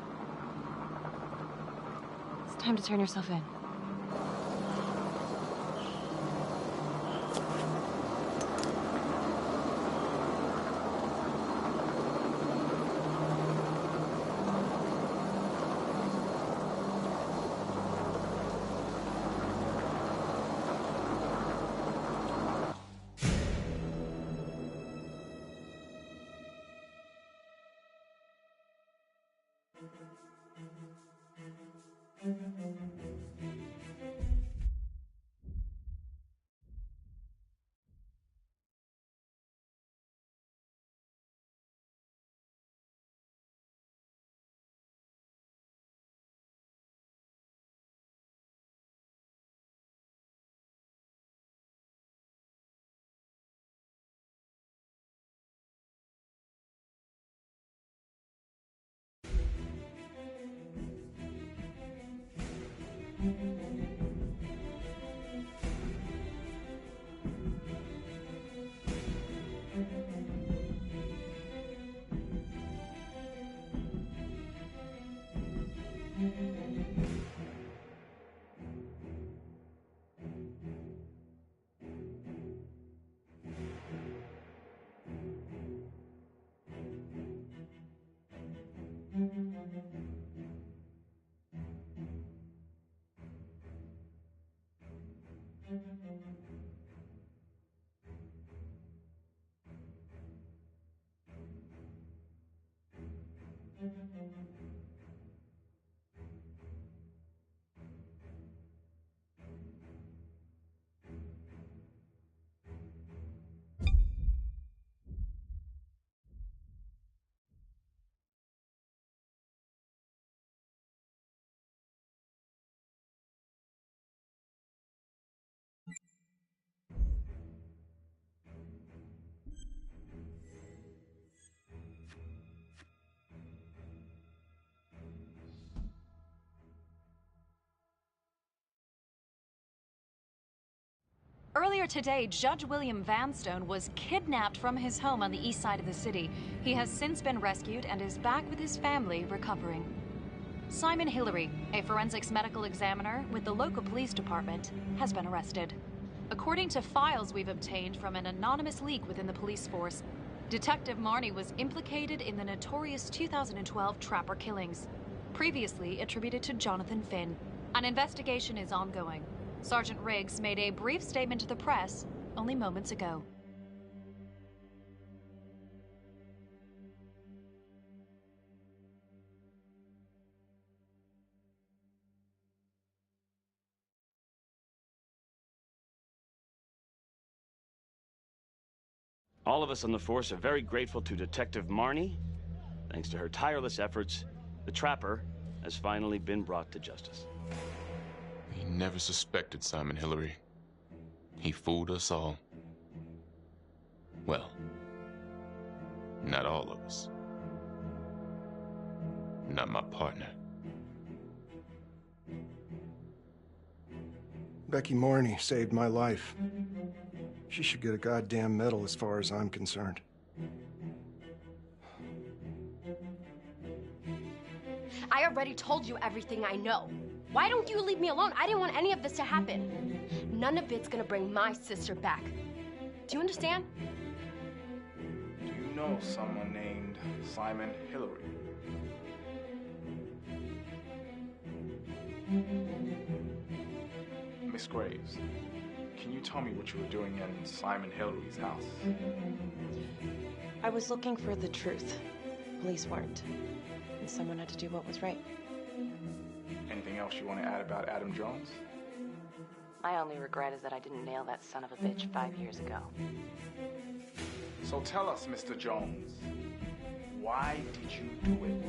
S4: It's time to turn yourself in.
S11: Earlier today, Judge William Vanstone was kidnapped from his home on the east side of the city. He has since been rescued and is back with his family, recovering. Simon Hillary, a forensics medical examiner with the local police department, has been arrested. According to files we've obtained from an anonymous leak within the police force, Detective Marnie was implicated in the notorious 2012 Trapper killings, previously attributed to Jonathan Finn. An investigation is ongoing. Sergeant Riggs made a brief statement to the press only moments ago.
S12: All of us on the force are very grateful to Detective Marnie. Thanks to her tireless efforts, the Trapper has finally been brought to justice.
S3: We never suspected Simon Hillary. He fooled us all. Well, not all of us. Not my partner.
S9: Becky Marnie saved my life. She should get a goddamn medal as far as I'm concerned.
S13: I already told you everything I know. Why don't you leave me alone? I didn't want any of this to happen. None of it's gonna bring my sister back. Do you understand?
S23: Do you know someone named Simon Hillary? Miss Graves, can you tell me what you were doing in Simon Hillary's house?
S8: I was looking for the truth. Police weren't. And someone had to do what was right.
S23: Anything else you want to add about Adam Jones?
S4: My only regret is that I didn't nail that son of a bitch 5 years ago.
S23: So tell us, Mr. Jones, why did you do it?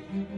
S2: Bye.